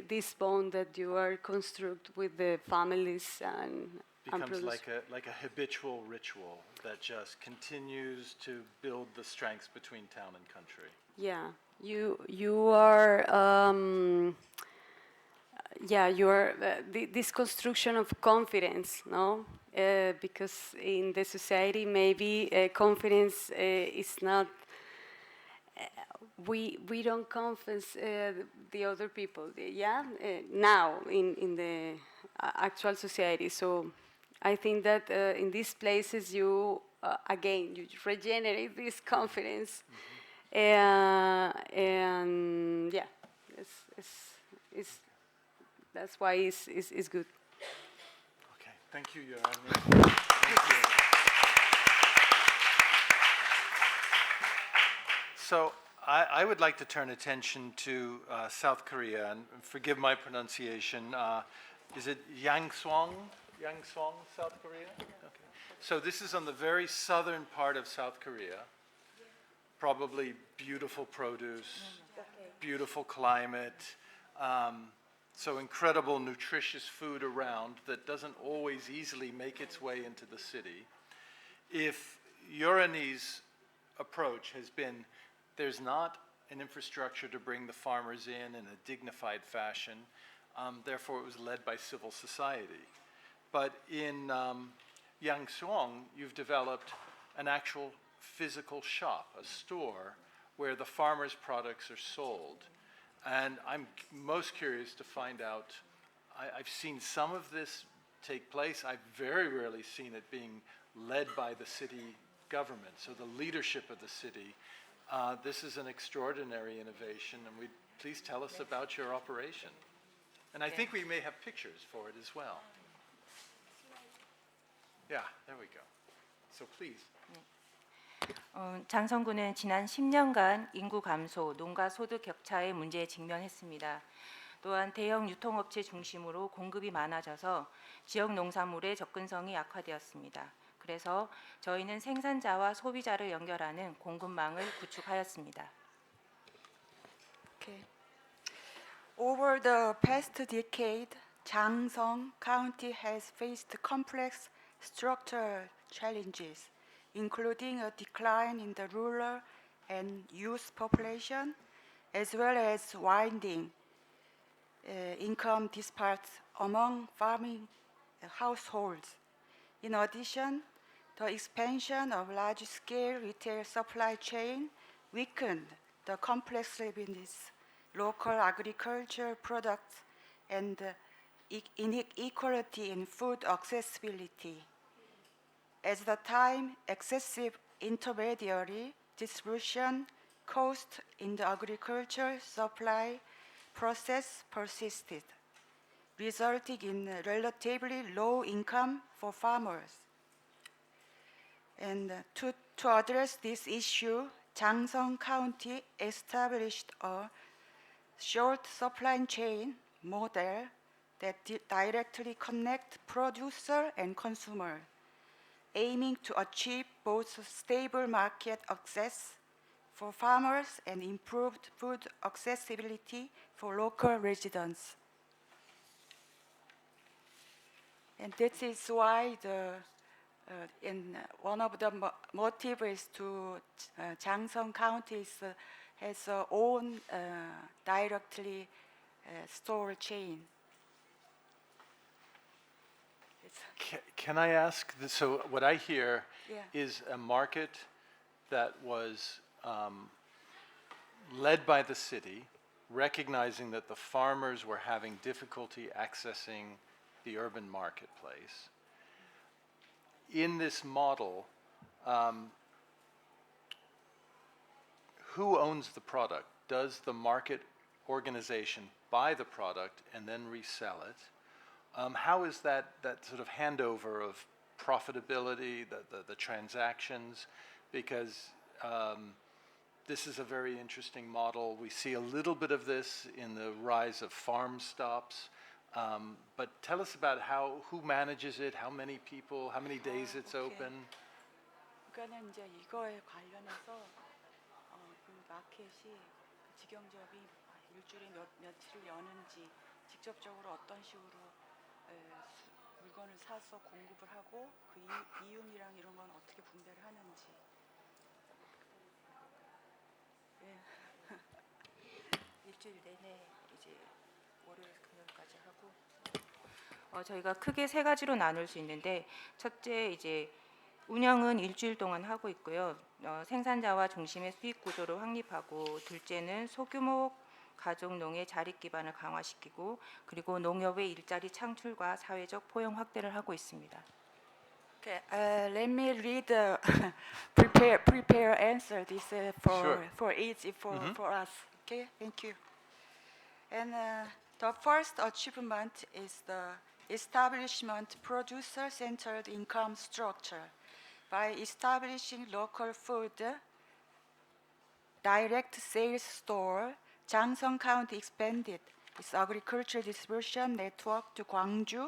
this bond that you are construct with the families and becomes like a habitual ritual that just continues to build the strengths between town and country. Yeah, you are you are this construction of confidence, no? Because in the society, maybe confidence is not. We don't confess the other people, yeah. Now in the actual society, so I think that in these places you again you regenerate this confidence, and yeah, it's that's why it's good. Okay, thank you, Yorani. Thank you. So I would like to turn attention to South Korea, and forgive my pronunciation. Is it Yangswang? Yangswang, South Korea? Okay. So this is on the very southern part of South Korea. Probably beautiful produce, beautiful climate, so incredible nutritious food around that doesn't always easily make its way into the city. If Yorani's approach has been, there's not an infrastructure to bring the farmers in a dignified fashion. Therefore, it was led by civil society. But in Yangsuong, you've developed an actual physical shop, a store, where the farmers' products are sold. And I'm most curious to find out, I've seen some of this take place. I've very rarely seen it being led by the city government, so the leadership of the city. This is an extraordinary innovation, and please tell us about your operation. And I think we may have pictures for it as well. Yeah, there we go. So please. 장성군은 지난 10년간 인구 감소, 농가 소득 격차의 문제에 직면했습니다. 또한 대형 유통업체 중심으로 공급이 많아져서 지역 농산물의 접근성이 악화되었습니다. 그래서 저희는 생산자와 소비자를 연결하는 공급망을 구축하였습니다. Okay. Over the past decade, Changsong County has faced complex structural challenges, including a decline in the rural and youth population, as well as widening income disparities among farming households. In addition, the expansion of large-scale retail supply chain weakened the complexities, local agricultural products, and inequality in food accessibility. At the time, excessive intermediary distribution cost in the agricultural supply process persisted, resulting in relatively low income for farmers. And to address this issue, Changsong County established a short supply chain model that directly connects producer and consumer, aiming to achieve both stable market access for farmers and improved food accessibility for local residents. And this is why one of the motives is to Changsong County has its own directly store chain. Can I ask, so what I hear Yeah. is a market that was led by the city, recognizing that the farmers were having difficulty accessing the urban marketplace. In this model, who owns the product? Does the market organization buy the product and then resell it? How is that sort of handover of profitability, the transactions? Because this is a very interesting model. We see a little bit of this in the rise of farm stops. But tell us about who manages it, how many people, how many days it's okay. open. 그러니까는 이제 이거에 관련해서 그 마켓이 직영점이 일주일에 며칠 여는지 직접적으로 어떤 식으로 물건을 사서 공급을 하고 그 이윤이랑 이런 건 어떻게 분배를 하는지. 예. 일주일 내내 이제 월요일 금요일까지 하고. 저희가 크게 세 가지로 나눌 수 있는데, 첫째 이제 운영은 일주일 동안 하고 있고요. 생산자와 중심의 수익 구조를 확립하고, 둘째는 소규모 가족 농의 자립 기반을 강화시키고, 그리고 농협의 일자리 창출과 사회적 포용 확대를 하고 있습니다. Okay, let me read prepare answer this for easy for us. Okay, thank you. And the first achievement is the establishment producer-centered income structure. By establishing local food direct sales store, Changsong County expanded its agricultural distribution network to Gwangju,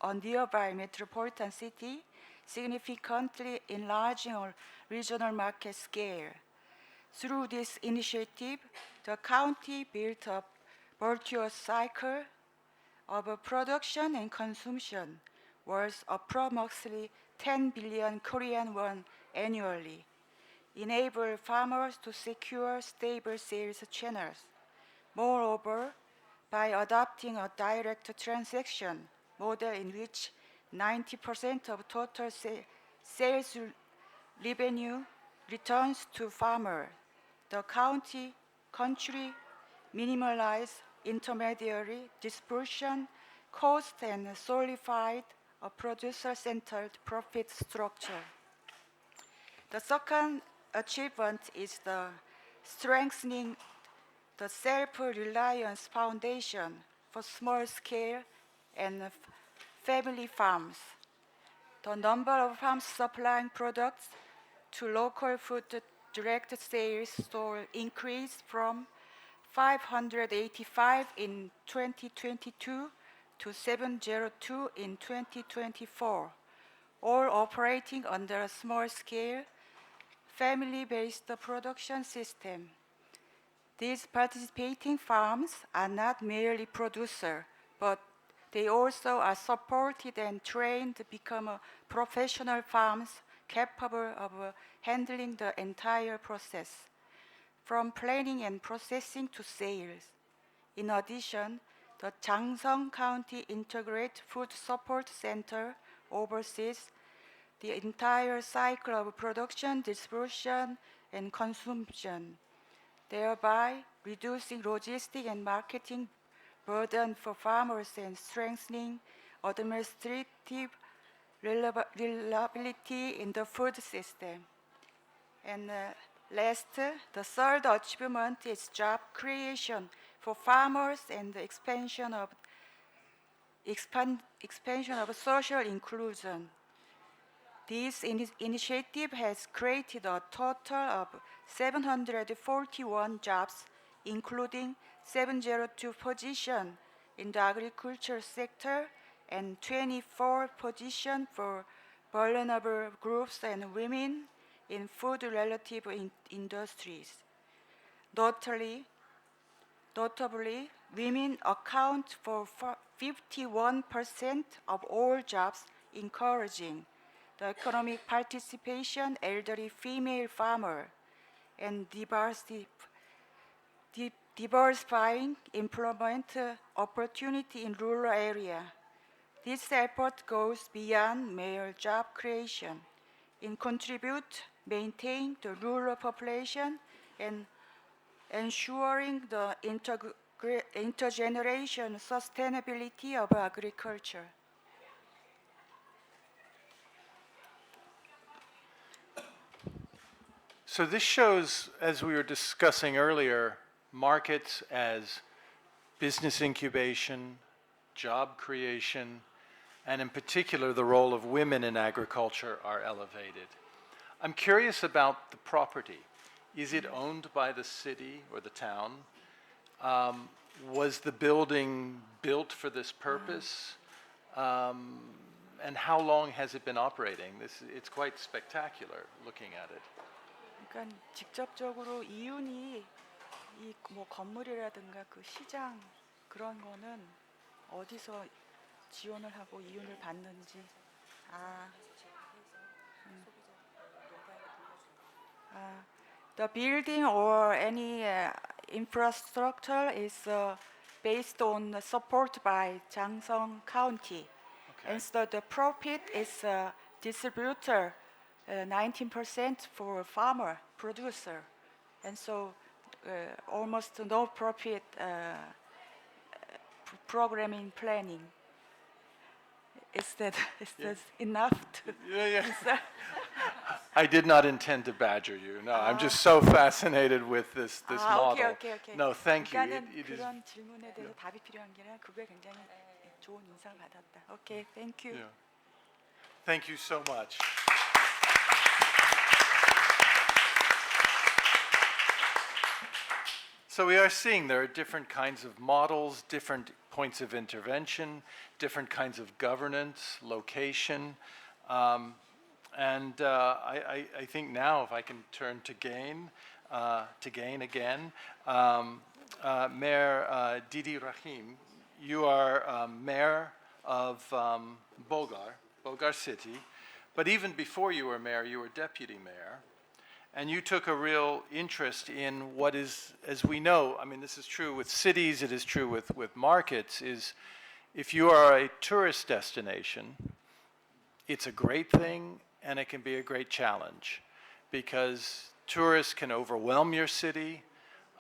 a nearby metropolitan city, significantly enlarging our regional market scale. Through this initiative, the county built a virtuous cycle of production and consumption worth approximately 10 billion Korean won annually. enable farmers to secure stable sales channels. Moreover, by adopting a direct transaction model in which 90% of total sales revenue returns to farmer, the country minimalized intermediary distribution cost and solidified a producer-centered profit structure. The second achievement is the strengthening the self-reliance foundation for small-scale and family farms. The number of farms supplying products to local food direct sales stores increased from 585 in 2022 to 702 in 2024, all operating under a small-scale, family-based production system. These participating farms are not merely producers, but they also are supported and trained to become professional farms capable of handling the entire process, from planning and processing to sales. In addition, the Jangseong County Integrated Food Support Center oversees the entire cycle of production, distribution, and consumption, thereby reducing logistic and marketing burden for farmers and strengthening administrative reliability in the food system. And last, the third achievement is job creation for farmers and the expansion of social inclusion. This initiative has created a total of 741 jobs, including 702 positions in the agriculture sector and 24 positions for vulnerable groups and women in food-related industries. Notably, women account for 51% of all jobs, encouraging the economic participation elderly female farmer and diversifying employment opportunity in rural area. This effort goes beyond mere job creation and contribute maintain the rural population and ensuring the intergenerational sustainability of agriculture. So this shows, as we were discussing earlier, markets as business incubation, job creation, and in particular the role of women in agriculture are elevated. I'm curious about the property. Is it owned by the city or the town? Was the building built for this purpose? And how long has it been operating? It's quite spectacular looking at it. 그러니까 직접적으로 이윤이 이 뭐 건물이라든가 그 시장 그런 거는 어디서 지원을 하고 이윤을 받는지 The building or any infrastructure is based on support by Jangseong County. Okay. And so the profit is distributor 19% for farmer, producer. And so almost no profit programming planning. Is that enough to answer? I did not intend to badger you. No, I'm just so fascinated with this model. Okay. No, thank you. 그러니까는 It is, 그런 질문에 대해서 답이 필요한 게 아니라 그게 굉장히 좋은 인상을 받았다. Okay, thank you. yeah. Thank you so much. So we are seeing there are different kinds of models, different points of intervention, different kinds of governance, location. And I think now, if I can turn to Gain again, Mayor Didi Rahim, you are mayor of Bogar City, but even before you were mayor, you were deputy mayor. And you took a real interest in what is, as we know, I mean, this is true with cities, it is true with markets, is if you are a tourist destination, it's a great thing and it can be a great challenge because tourists can overwhelm your city.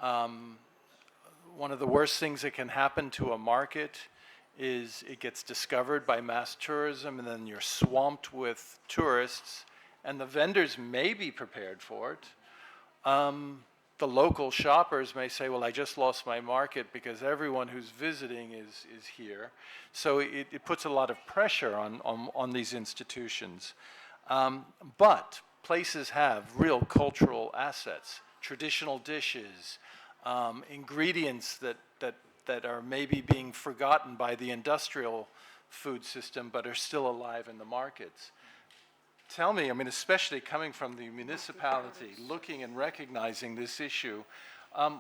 One of the worst things that can happen to a market is it gets discovered by mass tourism and then you're swamped with tourists and the vendors may be prepared for it. The local shoppers may say, well, I just lost my market because everyone who's visiting is here. So it puts a lot of pressure on these institutions. But places have real cultural assets, traditional dishes, ingredients that are maybe being forgotten by the industrial food system but are still alive in the markets. Tell me, I mean, especially coming from the municipality, looking and recognizing this issue,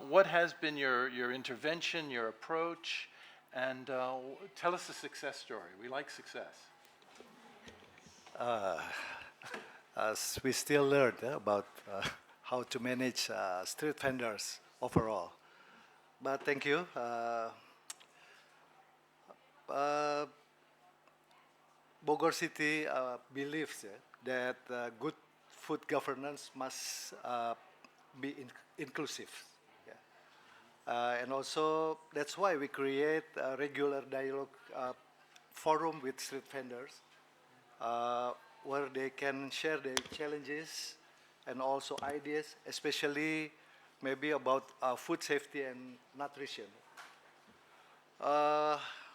what has been your intervention, your approach, and tell us a success story. We like success. As we still learn about how to manage street vendors overall. But thank you. Bogor City believes that good food governance must be inclusive. Yeah. And also, that's why we create a regular dialogue forum with street vendors where they can share their challenges and also ideas, especially maybe about food safety and nutrition.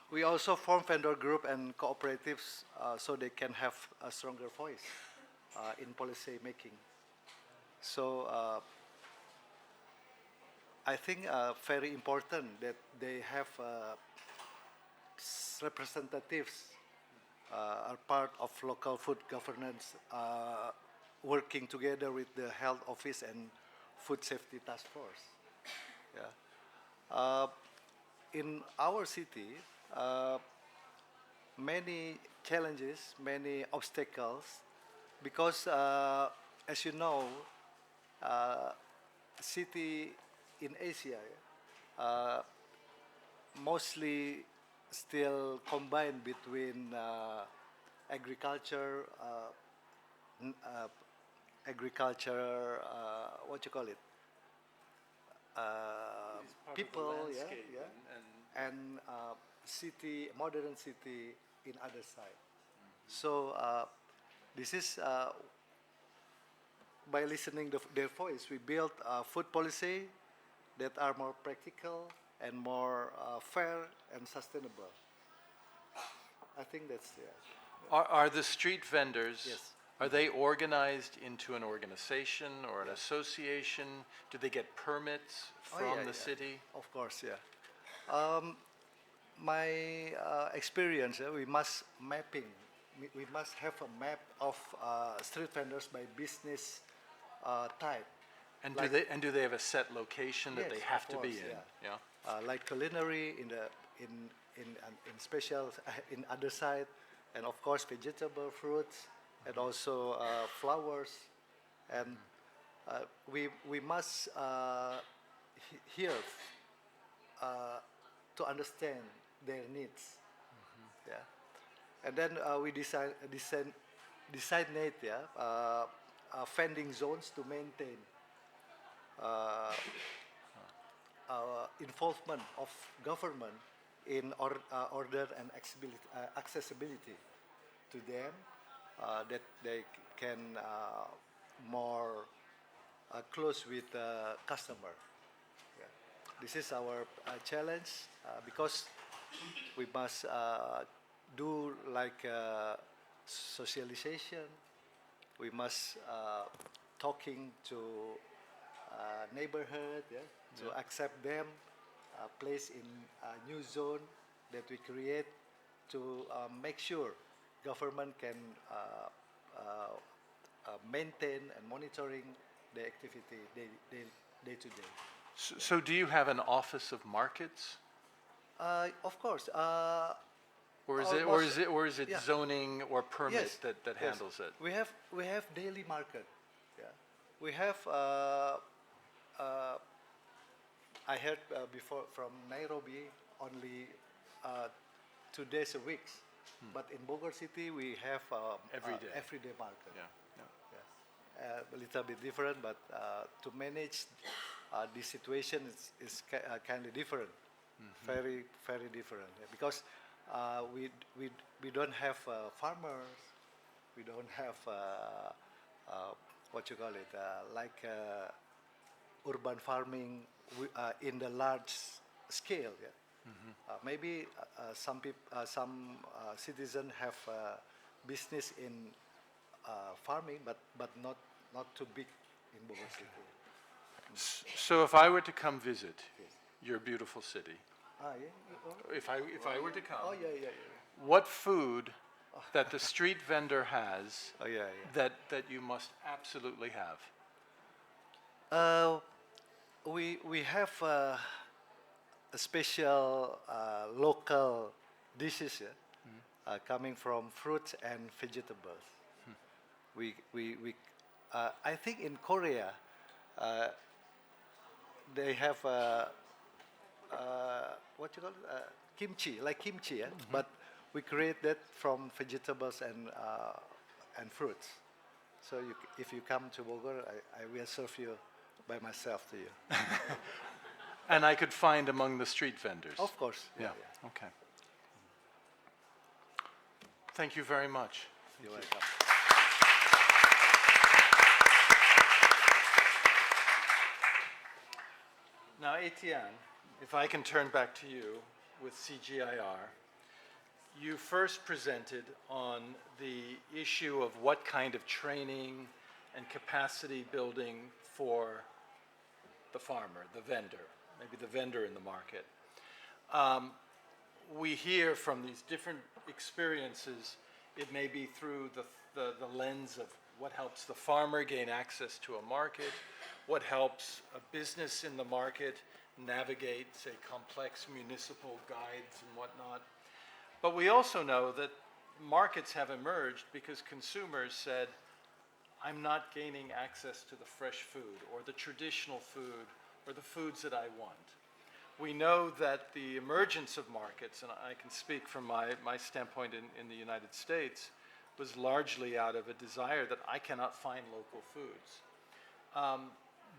We also form vendor group and cooperatives so they can have a stronger voice in policy making. So I think very important that they have representatives are part of local food governance, working together with the health office and food safety task force. Yeah. In our city, many challenges, many obstacles, because as you know, city in Asia mostly still combined between agriculture, what you call it? People, and city, modern city in other side. So this is by listening their voice, we built a food policy that are more practical and more fair and sustainable. I think that's Are the street vendors, Yes. are they organized into an organization or an association? Do they get permits from the city? Of course, yeah. My experience, we must we must have a map of street vendors by business type. And Like- do they have a set location that Yes, they have of to be course, in? yeah. Like culinary in special in other side, and of course vegetable, fruits, and also flowers, and we must hear to understand their needs. Yeah, and then we designate vending zones to maintain involvement of government in order and accessibility to them, that they can more close with the customer. Yeah. This is our challenge because we must do like socialization. We must talking to neighborhood, to accept them, place in a new zone that we create to make sure government can maintain and monitoring the activity day to day. So do you have an office of markets? Of course. Or is it yeah. zoning or permit Yes, that yes. handles it? We have daily market. Yeah. We have, I heard before from Nairobi, only 2 days a week. But in Bogor City, we have Every day. everyday market. Yeah, yeah. Yes. A little bit different, but to manage this situation is kind of different. Very, very different. Yeah. Because we don't have farmers, we don't have what you call it, like urban farming in the large scale. Yeah. Maybe some citizens have business in farming, but not too big in Bogor City. So if I were to come visit your beautiful city, Yeah. if I were to come, Oh yeah. what food that the street vendor has Oh yeah. that you must absolutely have? We have a special local dishes coming from fruits and vegetables. We I think in Korea they have what you call it, kimchi, like kimchi, yeah? But we create that from vegetables and fruits. So if you come to Bogor, I will serve you by myself to you. And I could find among the street vendors. Of course. Yeah. Okay. Thank you very much. You're welcome. Now, Etienne, if I can turn back to you with CGIAR, you first presented on the issue of what kind of training and capacity building for the farmer, the vendor, maybe the vendor in the market. We hear from these different experiences, it may be through the lens of what helps the farmer gain access to a market, what helps a business in the market navigate, say, complex municipal guides and whatnot. But we also know that markets have emerged because consumers said, I'm not gaining access to the fresh food or the traditional food or the foods that I want. We know that the emergence of markets, and I can speak from my standpoint in the United States, was largely out of a desire that I cannot find local foods.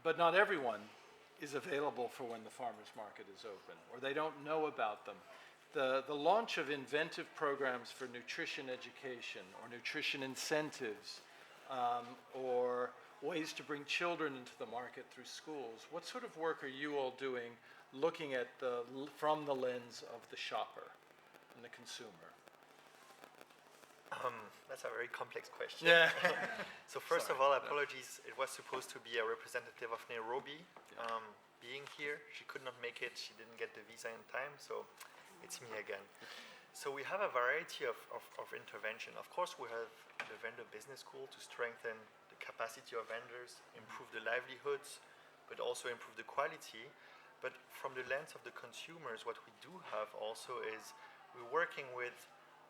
But not everyone is available for when the farmer's market is open, or they don't know about them. The launch of inventive programs for nutrition education or nutrition incentives, or ways to bring children into the market through schools. What sort of work are you all doing looking at from the lens of the shopper and the consumer? That's a very complex question. Yeah. So first of all, apologies. It was supposed to be a representative of Nairobi being here. She could not make it. She didn't get the visa in time, so it's me again. So we have a variety of intervention. Of course, we have the vendor business school to strengthen the capacity of vendors, improve the livelihoods, but also improve the quality. But from the lens of the consumers, what we do have also is we're working with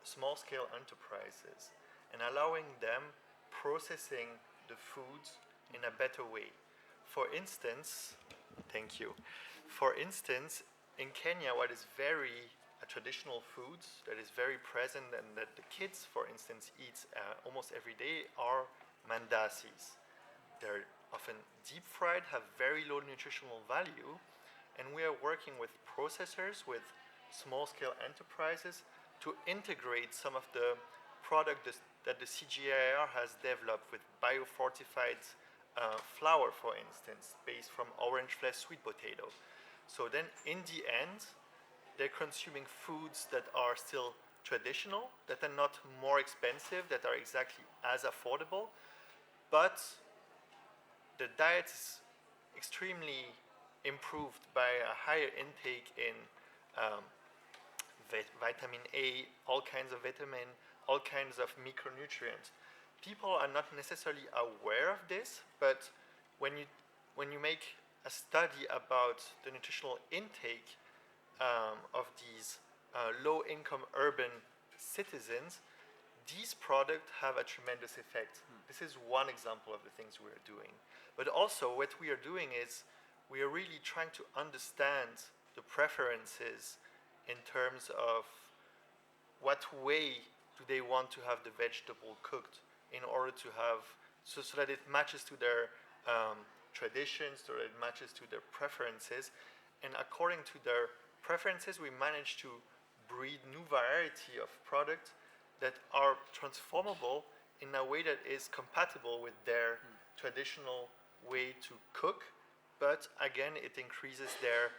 small-scale enterprises and allowing them processing the foods in a better way. For instance, thank you. For instance, in Kenya, what is very traditional foods that is very present and that the kids, for instance, eat almost every day are mandasis. They're often deep fried, have very low nutritional value, and we are working with processors, with small-scale enterprises to integrate some of the products that the CGIAR has developed with biofortified flour, for instance, based from orange flesh sweet potato. So then in the end, they're consuming foods that are still traditional, that are not more expensive, that are exactly as affordable, but the diet is extremely improved by a higher intake in vitamin A, all kinds of vitamin, all kinds of micronutrients. People are not necessarily aware of this, but when you make a study about the nutritional intake of these low-income urban citizens, these products have a tremendous effect. This is one example of the things we are doing. But also what we are doing is we are really trying to understand the preferences in terms of what way do they want to have the vegetable cooked in order to have, so that it matches to their traditions, so that it matches to their preferences. And according to their preferences, we manage to breed new variety of products that are transformable in a way that is compatible with their traditional way to cook, but again, it increases their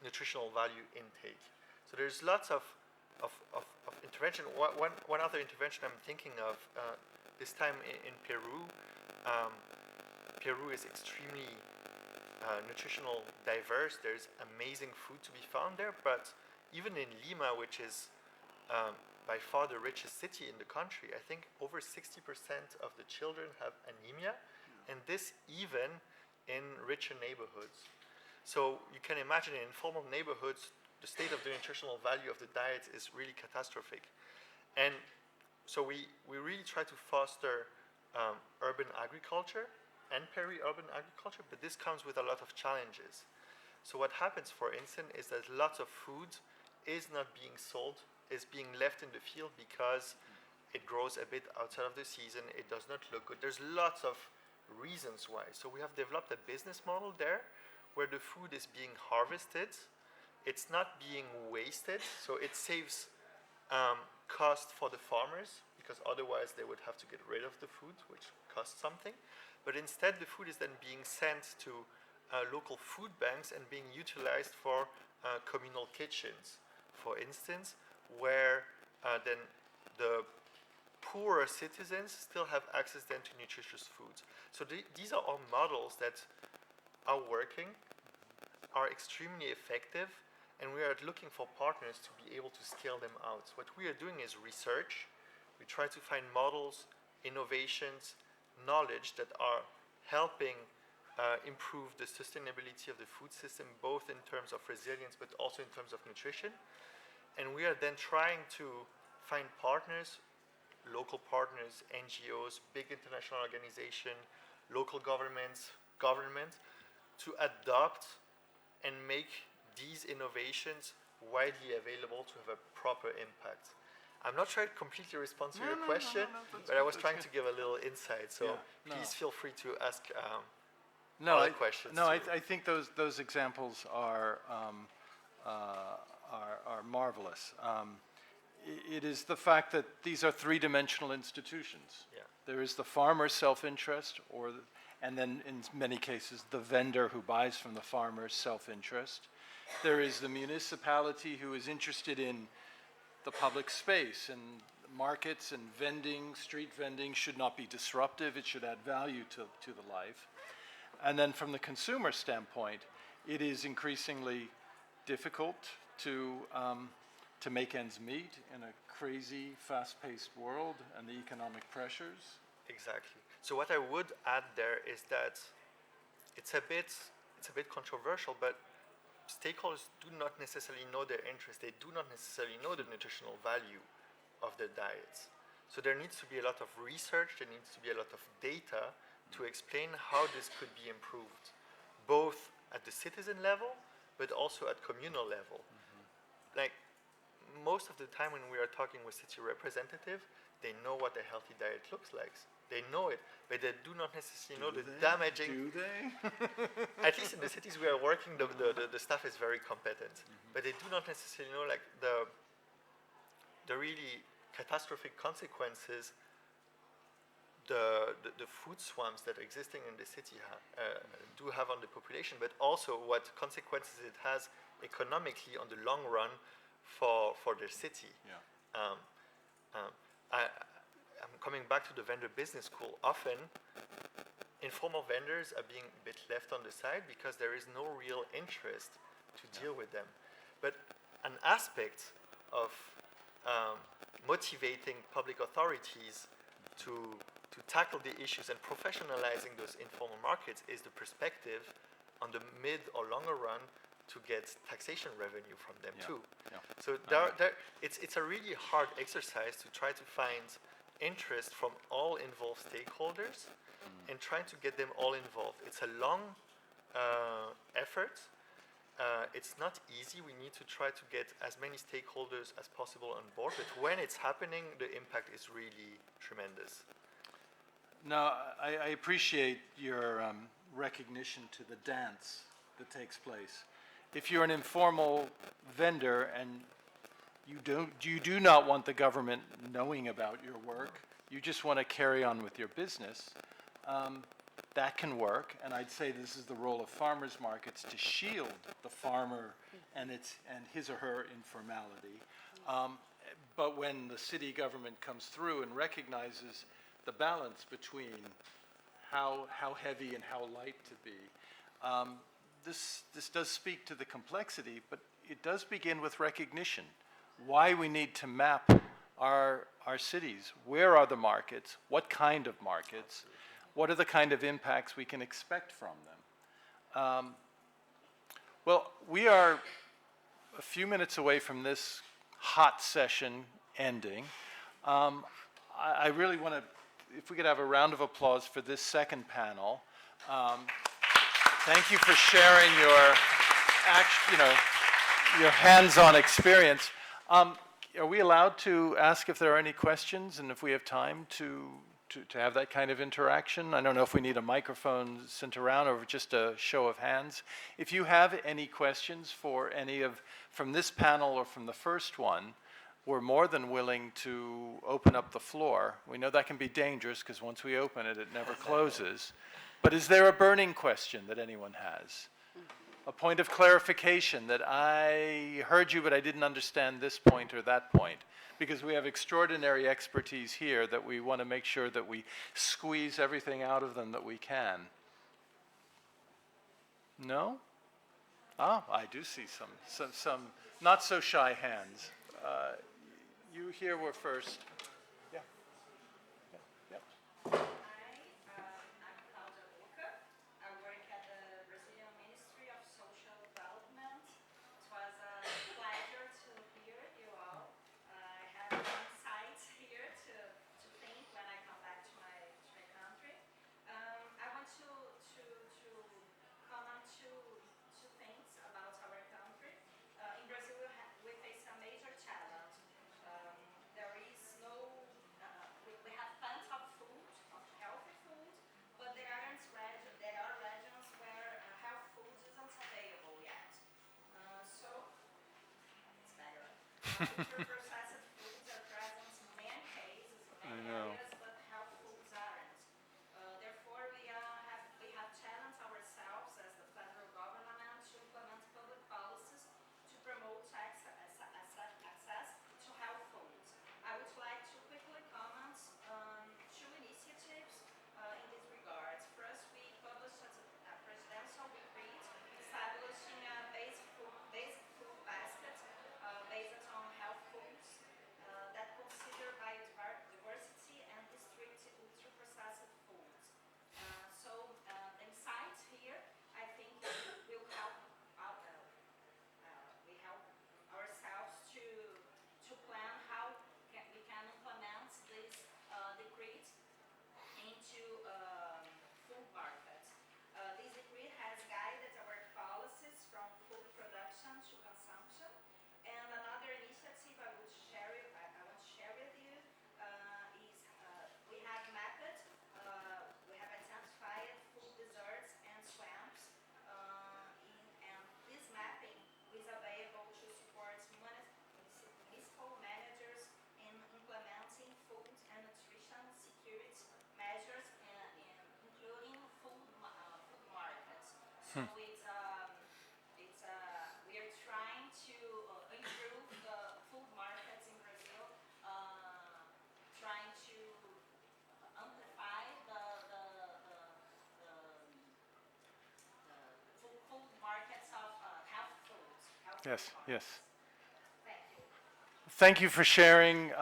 nutritional value intake. So there's lots of intervention. One other intervention I'm thinking of, this time in Peru. Peru is extremely nutritional diverse. There's amazing food to be found there, but even in Lima, which is by far the richest city in the country, I think over 60% of the children have anemia, and this even in richer neighborhoods. So you can imagine in informal neighborhoods, the state of the nutritional value of the diet is really catastrophic. And so we really try to foster urban agriculture and peri-urban agriculture, but this comes with a lot of challenges. So what happens, for instance, is that lots of food is not being sold, is being left in the field because it grows a bit outside of the season, it does not look good. There's lots of reasons why. So we have developed a business model there where the food is being harvested, it's not being wasted, so it saves cost for the farmers, because otherwise they would have to get rid of the food, which costs something. But instead the food is then being sent to local food banks and being utilized for communal kitchens, for instance, where then the poorer citizens still have access then to nutritious foods. So these are all models that are working, are extremely effective, and we are looking for partners to be able to scale them out. So what we are doing is research. We try to find models, innovations, knowledge that are helping improve the sustainability of the food system, both in terms of resilience, but also in terms of nutrition. And we are then trying to find partners, local partners, NGOs, big international organizations, local governments, to adopt and make these innovations widely available to have a proper impact. I'm not trying to completely respond to your question, but I was trying to give a little insight. So please feel free to ask other questions. No, I think those examples are marvelous. It is the fact that these are three-dimensional institutions. Yeah. There is the farmer's self-interest, and then in many cases the vendor who buys from the farmer's self-interest. There is the municipality who is interested in the public space, and markets and vending, street vending should not be disruptive, it should add value to the life. And then from the consumer standpoint, it is increasingly difficult to make ends meet in a crazy, fast-paced world and the economic pressures. Exactly. So what I would add there is that it's a bit controversial, but stakeholders do not necessarily know their interests. They do not necessarily know the nutritional value of their diets. So there needs to be a lot of research, there needs to be a lot of data to explain how this could be improved, both at the citizen level, but also at communal level. Like, most of the time when we are talking with city representatives, they know what a healthy diet looks like. They know it, but they do not necessarily know the damaging. Do they? At least in the cities we are working, the staff is very competent, but they do not necessarily know like the really catastrophic consequences the food swamps that are existing in the city do have on the population, but also what consequences it has economically on the long run for their city. Yeah. I'm coming back to the vendor business school. Often, informal vendors are being a bit left on the side because there is no real interest to deal with them. But an aspect of motivating public authorities to tackle the issues and professionalizing those informal markets is the perspective on the mid or longer run to get taxation revenue from them Yeah, too. yeah. So it's a really hard exercise to try to find interest from all involved stakeholders and trying to get them all involved. It's a long effort. It's not easy. We need to try to get as many stakeholders as possible on board, but when it's happening, the impact is really tremendous. No, I appreciate your recognition to the dance that takes place. If you're an informal vendor and you do not want the government knowing about your work, you just want to carry on with your business, that can work. And I'd say this is the role of farmers markets, to shield the farmer and his or her informality. But when the city government comes through and recognizes the balance between how heavy and how light to be, this does speak to the complexity, but it does begin with recognition. Why we need to map our cities. Where are the markets? What kind of markets? What are the kind of impacts we can expect from them? Well, we are a few minutes away from this hot session ending. I really want to, if we could have a round of applause for this second panel. Thank you for sharing your hands-on experience. Are we allowed to ask if there are any questions, and if we have time to have that kind of interaction? I don't know if we need a microphone sent around or just a show of hands. If you have any questions for from this panel or from the first one, we're more than willing to open up the floor. We know that can be dangerous because once we open it, it never closes. But is there a burning question that anyone has? A point of clarification that I heard you, but I didn't understand this point or that point? Because we have extraordinary expertise here that we want to make sure that we squeeze everything out of them that we can. No? Ah, I do see some not so shy hands. You here were first. Yeah. Yeah. Processed foods are present in many cases, in many areas, but health foods aren't. Therefore, we have challenged ourselves as the federal government to implement public policies to promote access to health foods. I would like to quickly comment on two initiatives in this regard. First, we published a presidential decree establishing a basic food basket based on health foods that consider biodiversity and restrict ultra-processed foods. So the insight here, I think, will help we help ourselves to plan how we can implement this decree into food markets. This decree has guided our policies from food production to consumption. And another initiative I want to share with you is we have mapped, we have identified food deserts and swamps, and this mapping is available to support municipal managers in implementing food and nutrition security measures, including food markets. So we are trying to improve the food markets in Brazil, trying to amplify the food markets of health foods. Yes, yes. Thank you. Thank you for sharing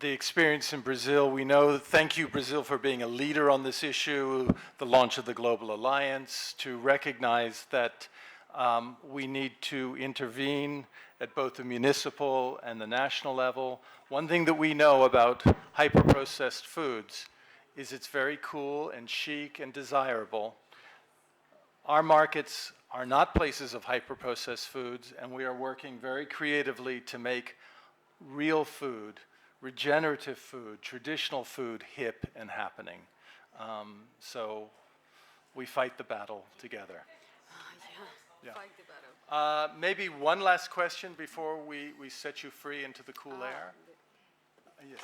the experience in Brazil. We know, thank you, Brazil, for being a leader on this issue, the launch of the Global Alliance, to recognize that We need to intervene at both the municipal and the national level. One thing that we know about hyper-processed foods is it's very cool and chic and desirable. Our markets are not places of hyper-processed foods, and we are working very creatively to make real food, regenerative food, traditional food hip and happening. So we fight the battle together. Yeah. Maybe one last question before we set you free into the cool air. Yes.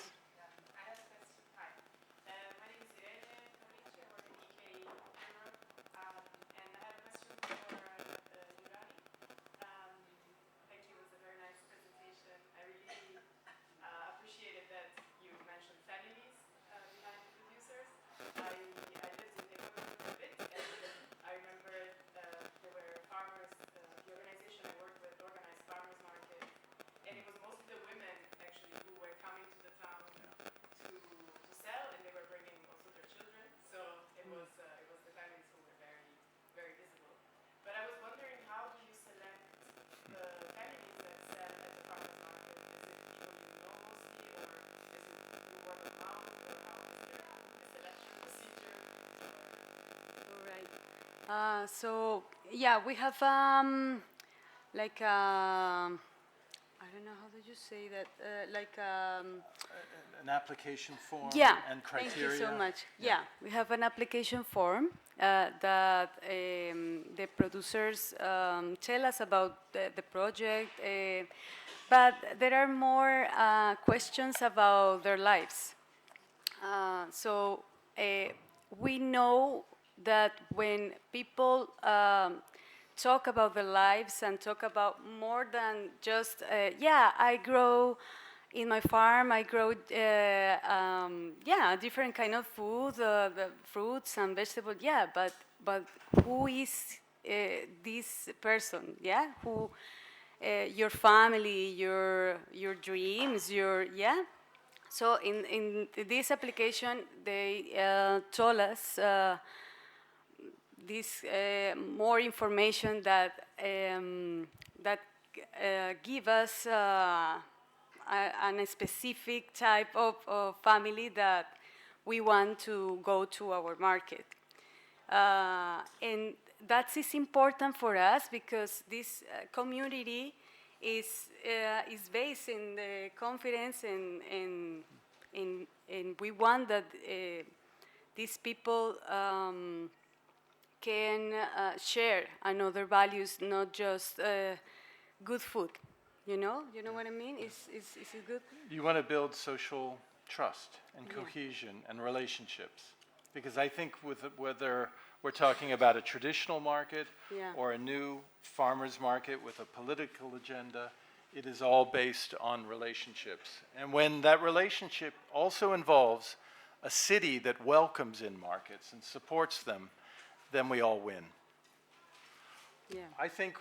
So yeah, we have like I don't know how did you say that An application form yeah, and criteria. thank you so much. Yeah, we have an application form that the producers tell us about the project, but there are more questions about their lives. So we know that when people talk about their lives and talk about more than just, yeah, I grow in my farm, I grow, yeah, different kind of food, the fruits and vegetables, yeah, but who is this person, yeah? Who, your family, your dreams, yeah? So in this application, they told us this more information that give us a specific type of family that we want to go to our market. And that is important for us because this community is based in the confidence and we want that these people can share another values, not just good food. You know what I mean? Is it good? You want to build social trust and cohesion and relationships. Because I think whether we're talking about a traditional market or a new farmer's market with a political agenda, it is all based on relationships. And when that relationship also involves a city that welcomes in markets and supports them, then we all win. Yeah. I think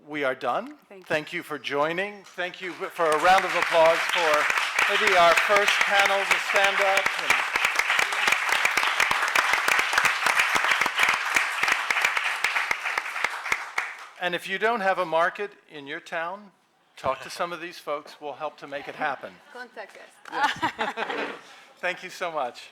we are done. Thank you for joining. Thank you for a round of applause for maybe our first panel to stand up. And if you don't have a market in your town, talk to some of these folks. We'll help to make it happen. Contact us. Thank you so much.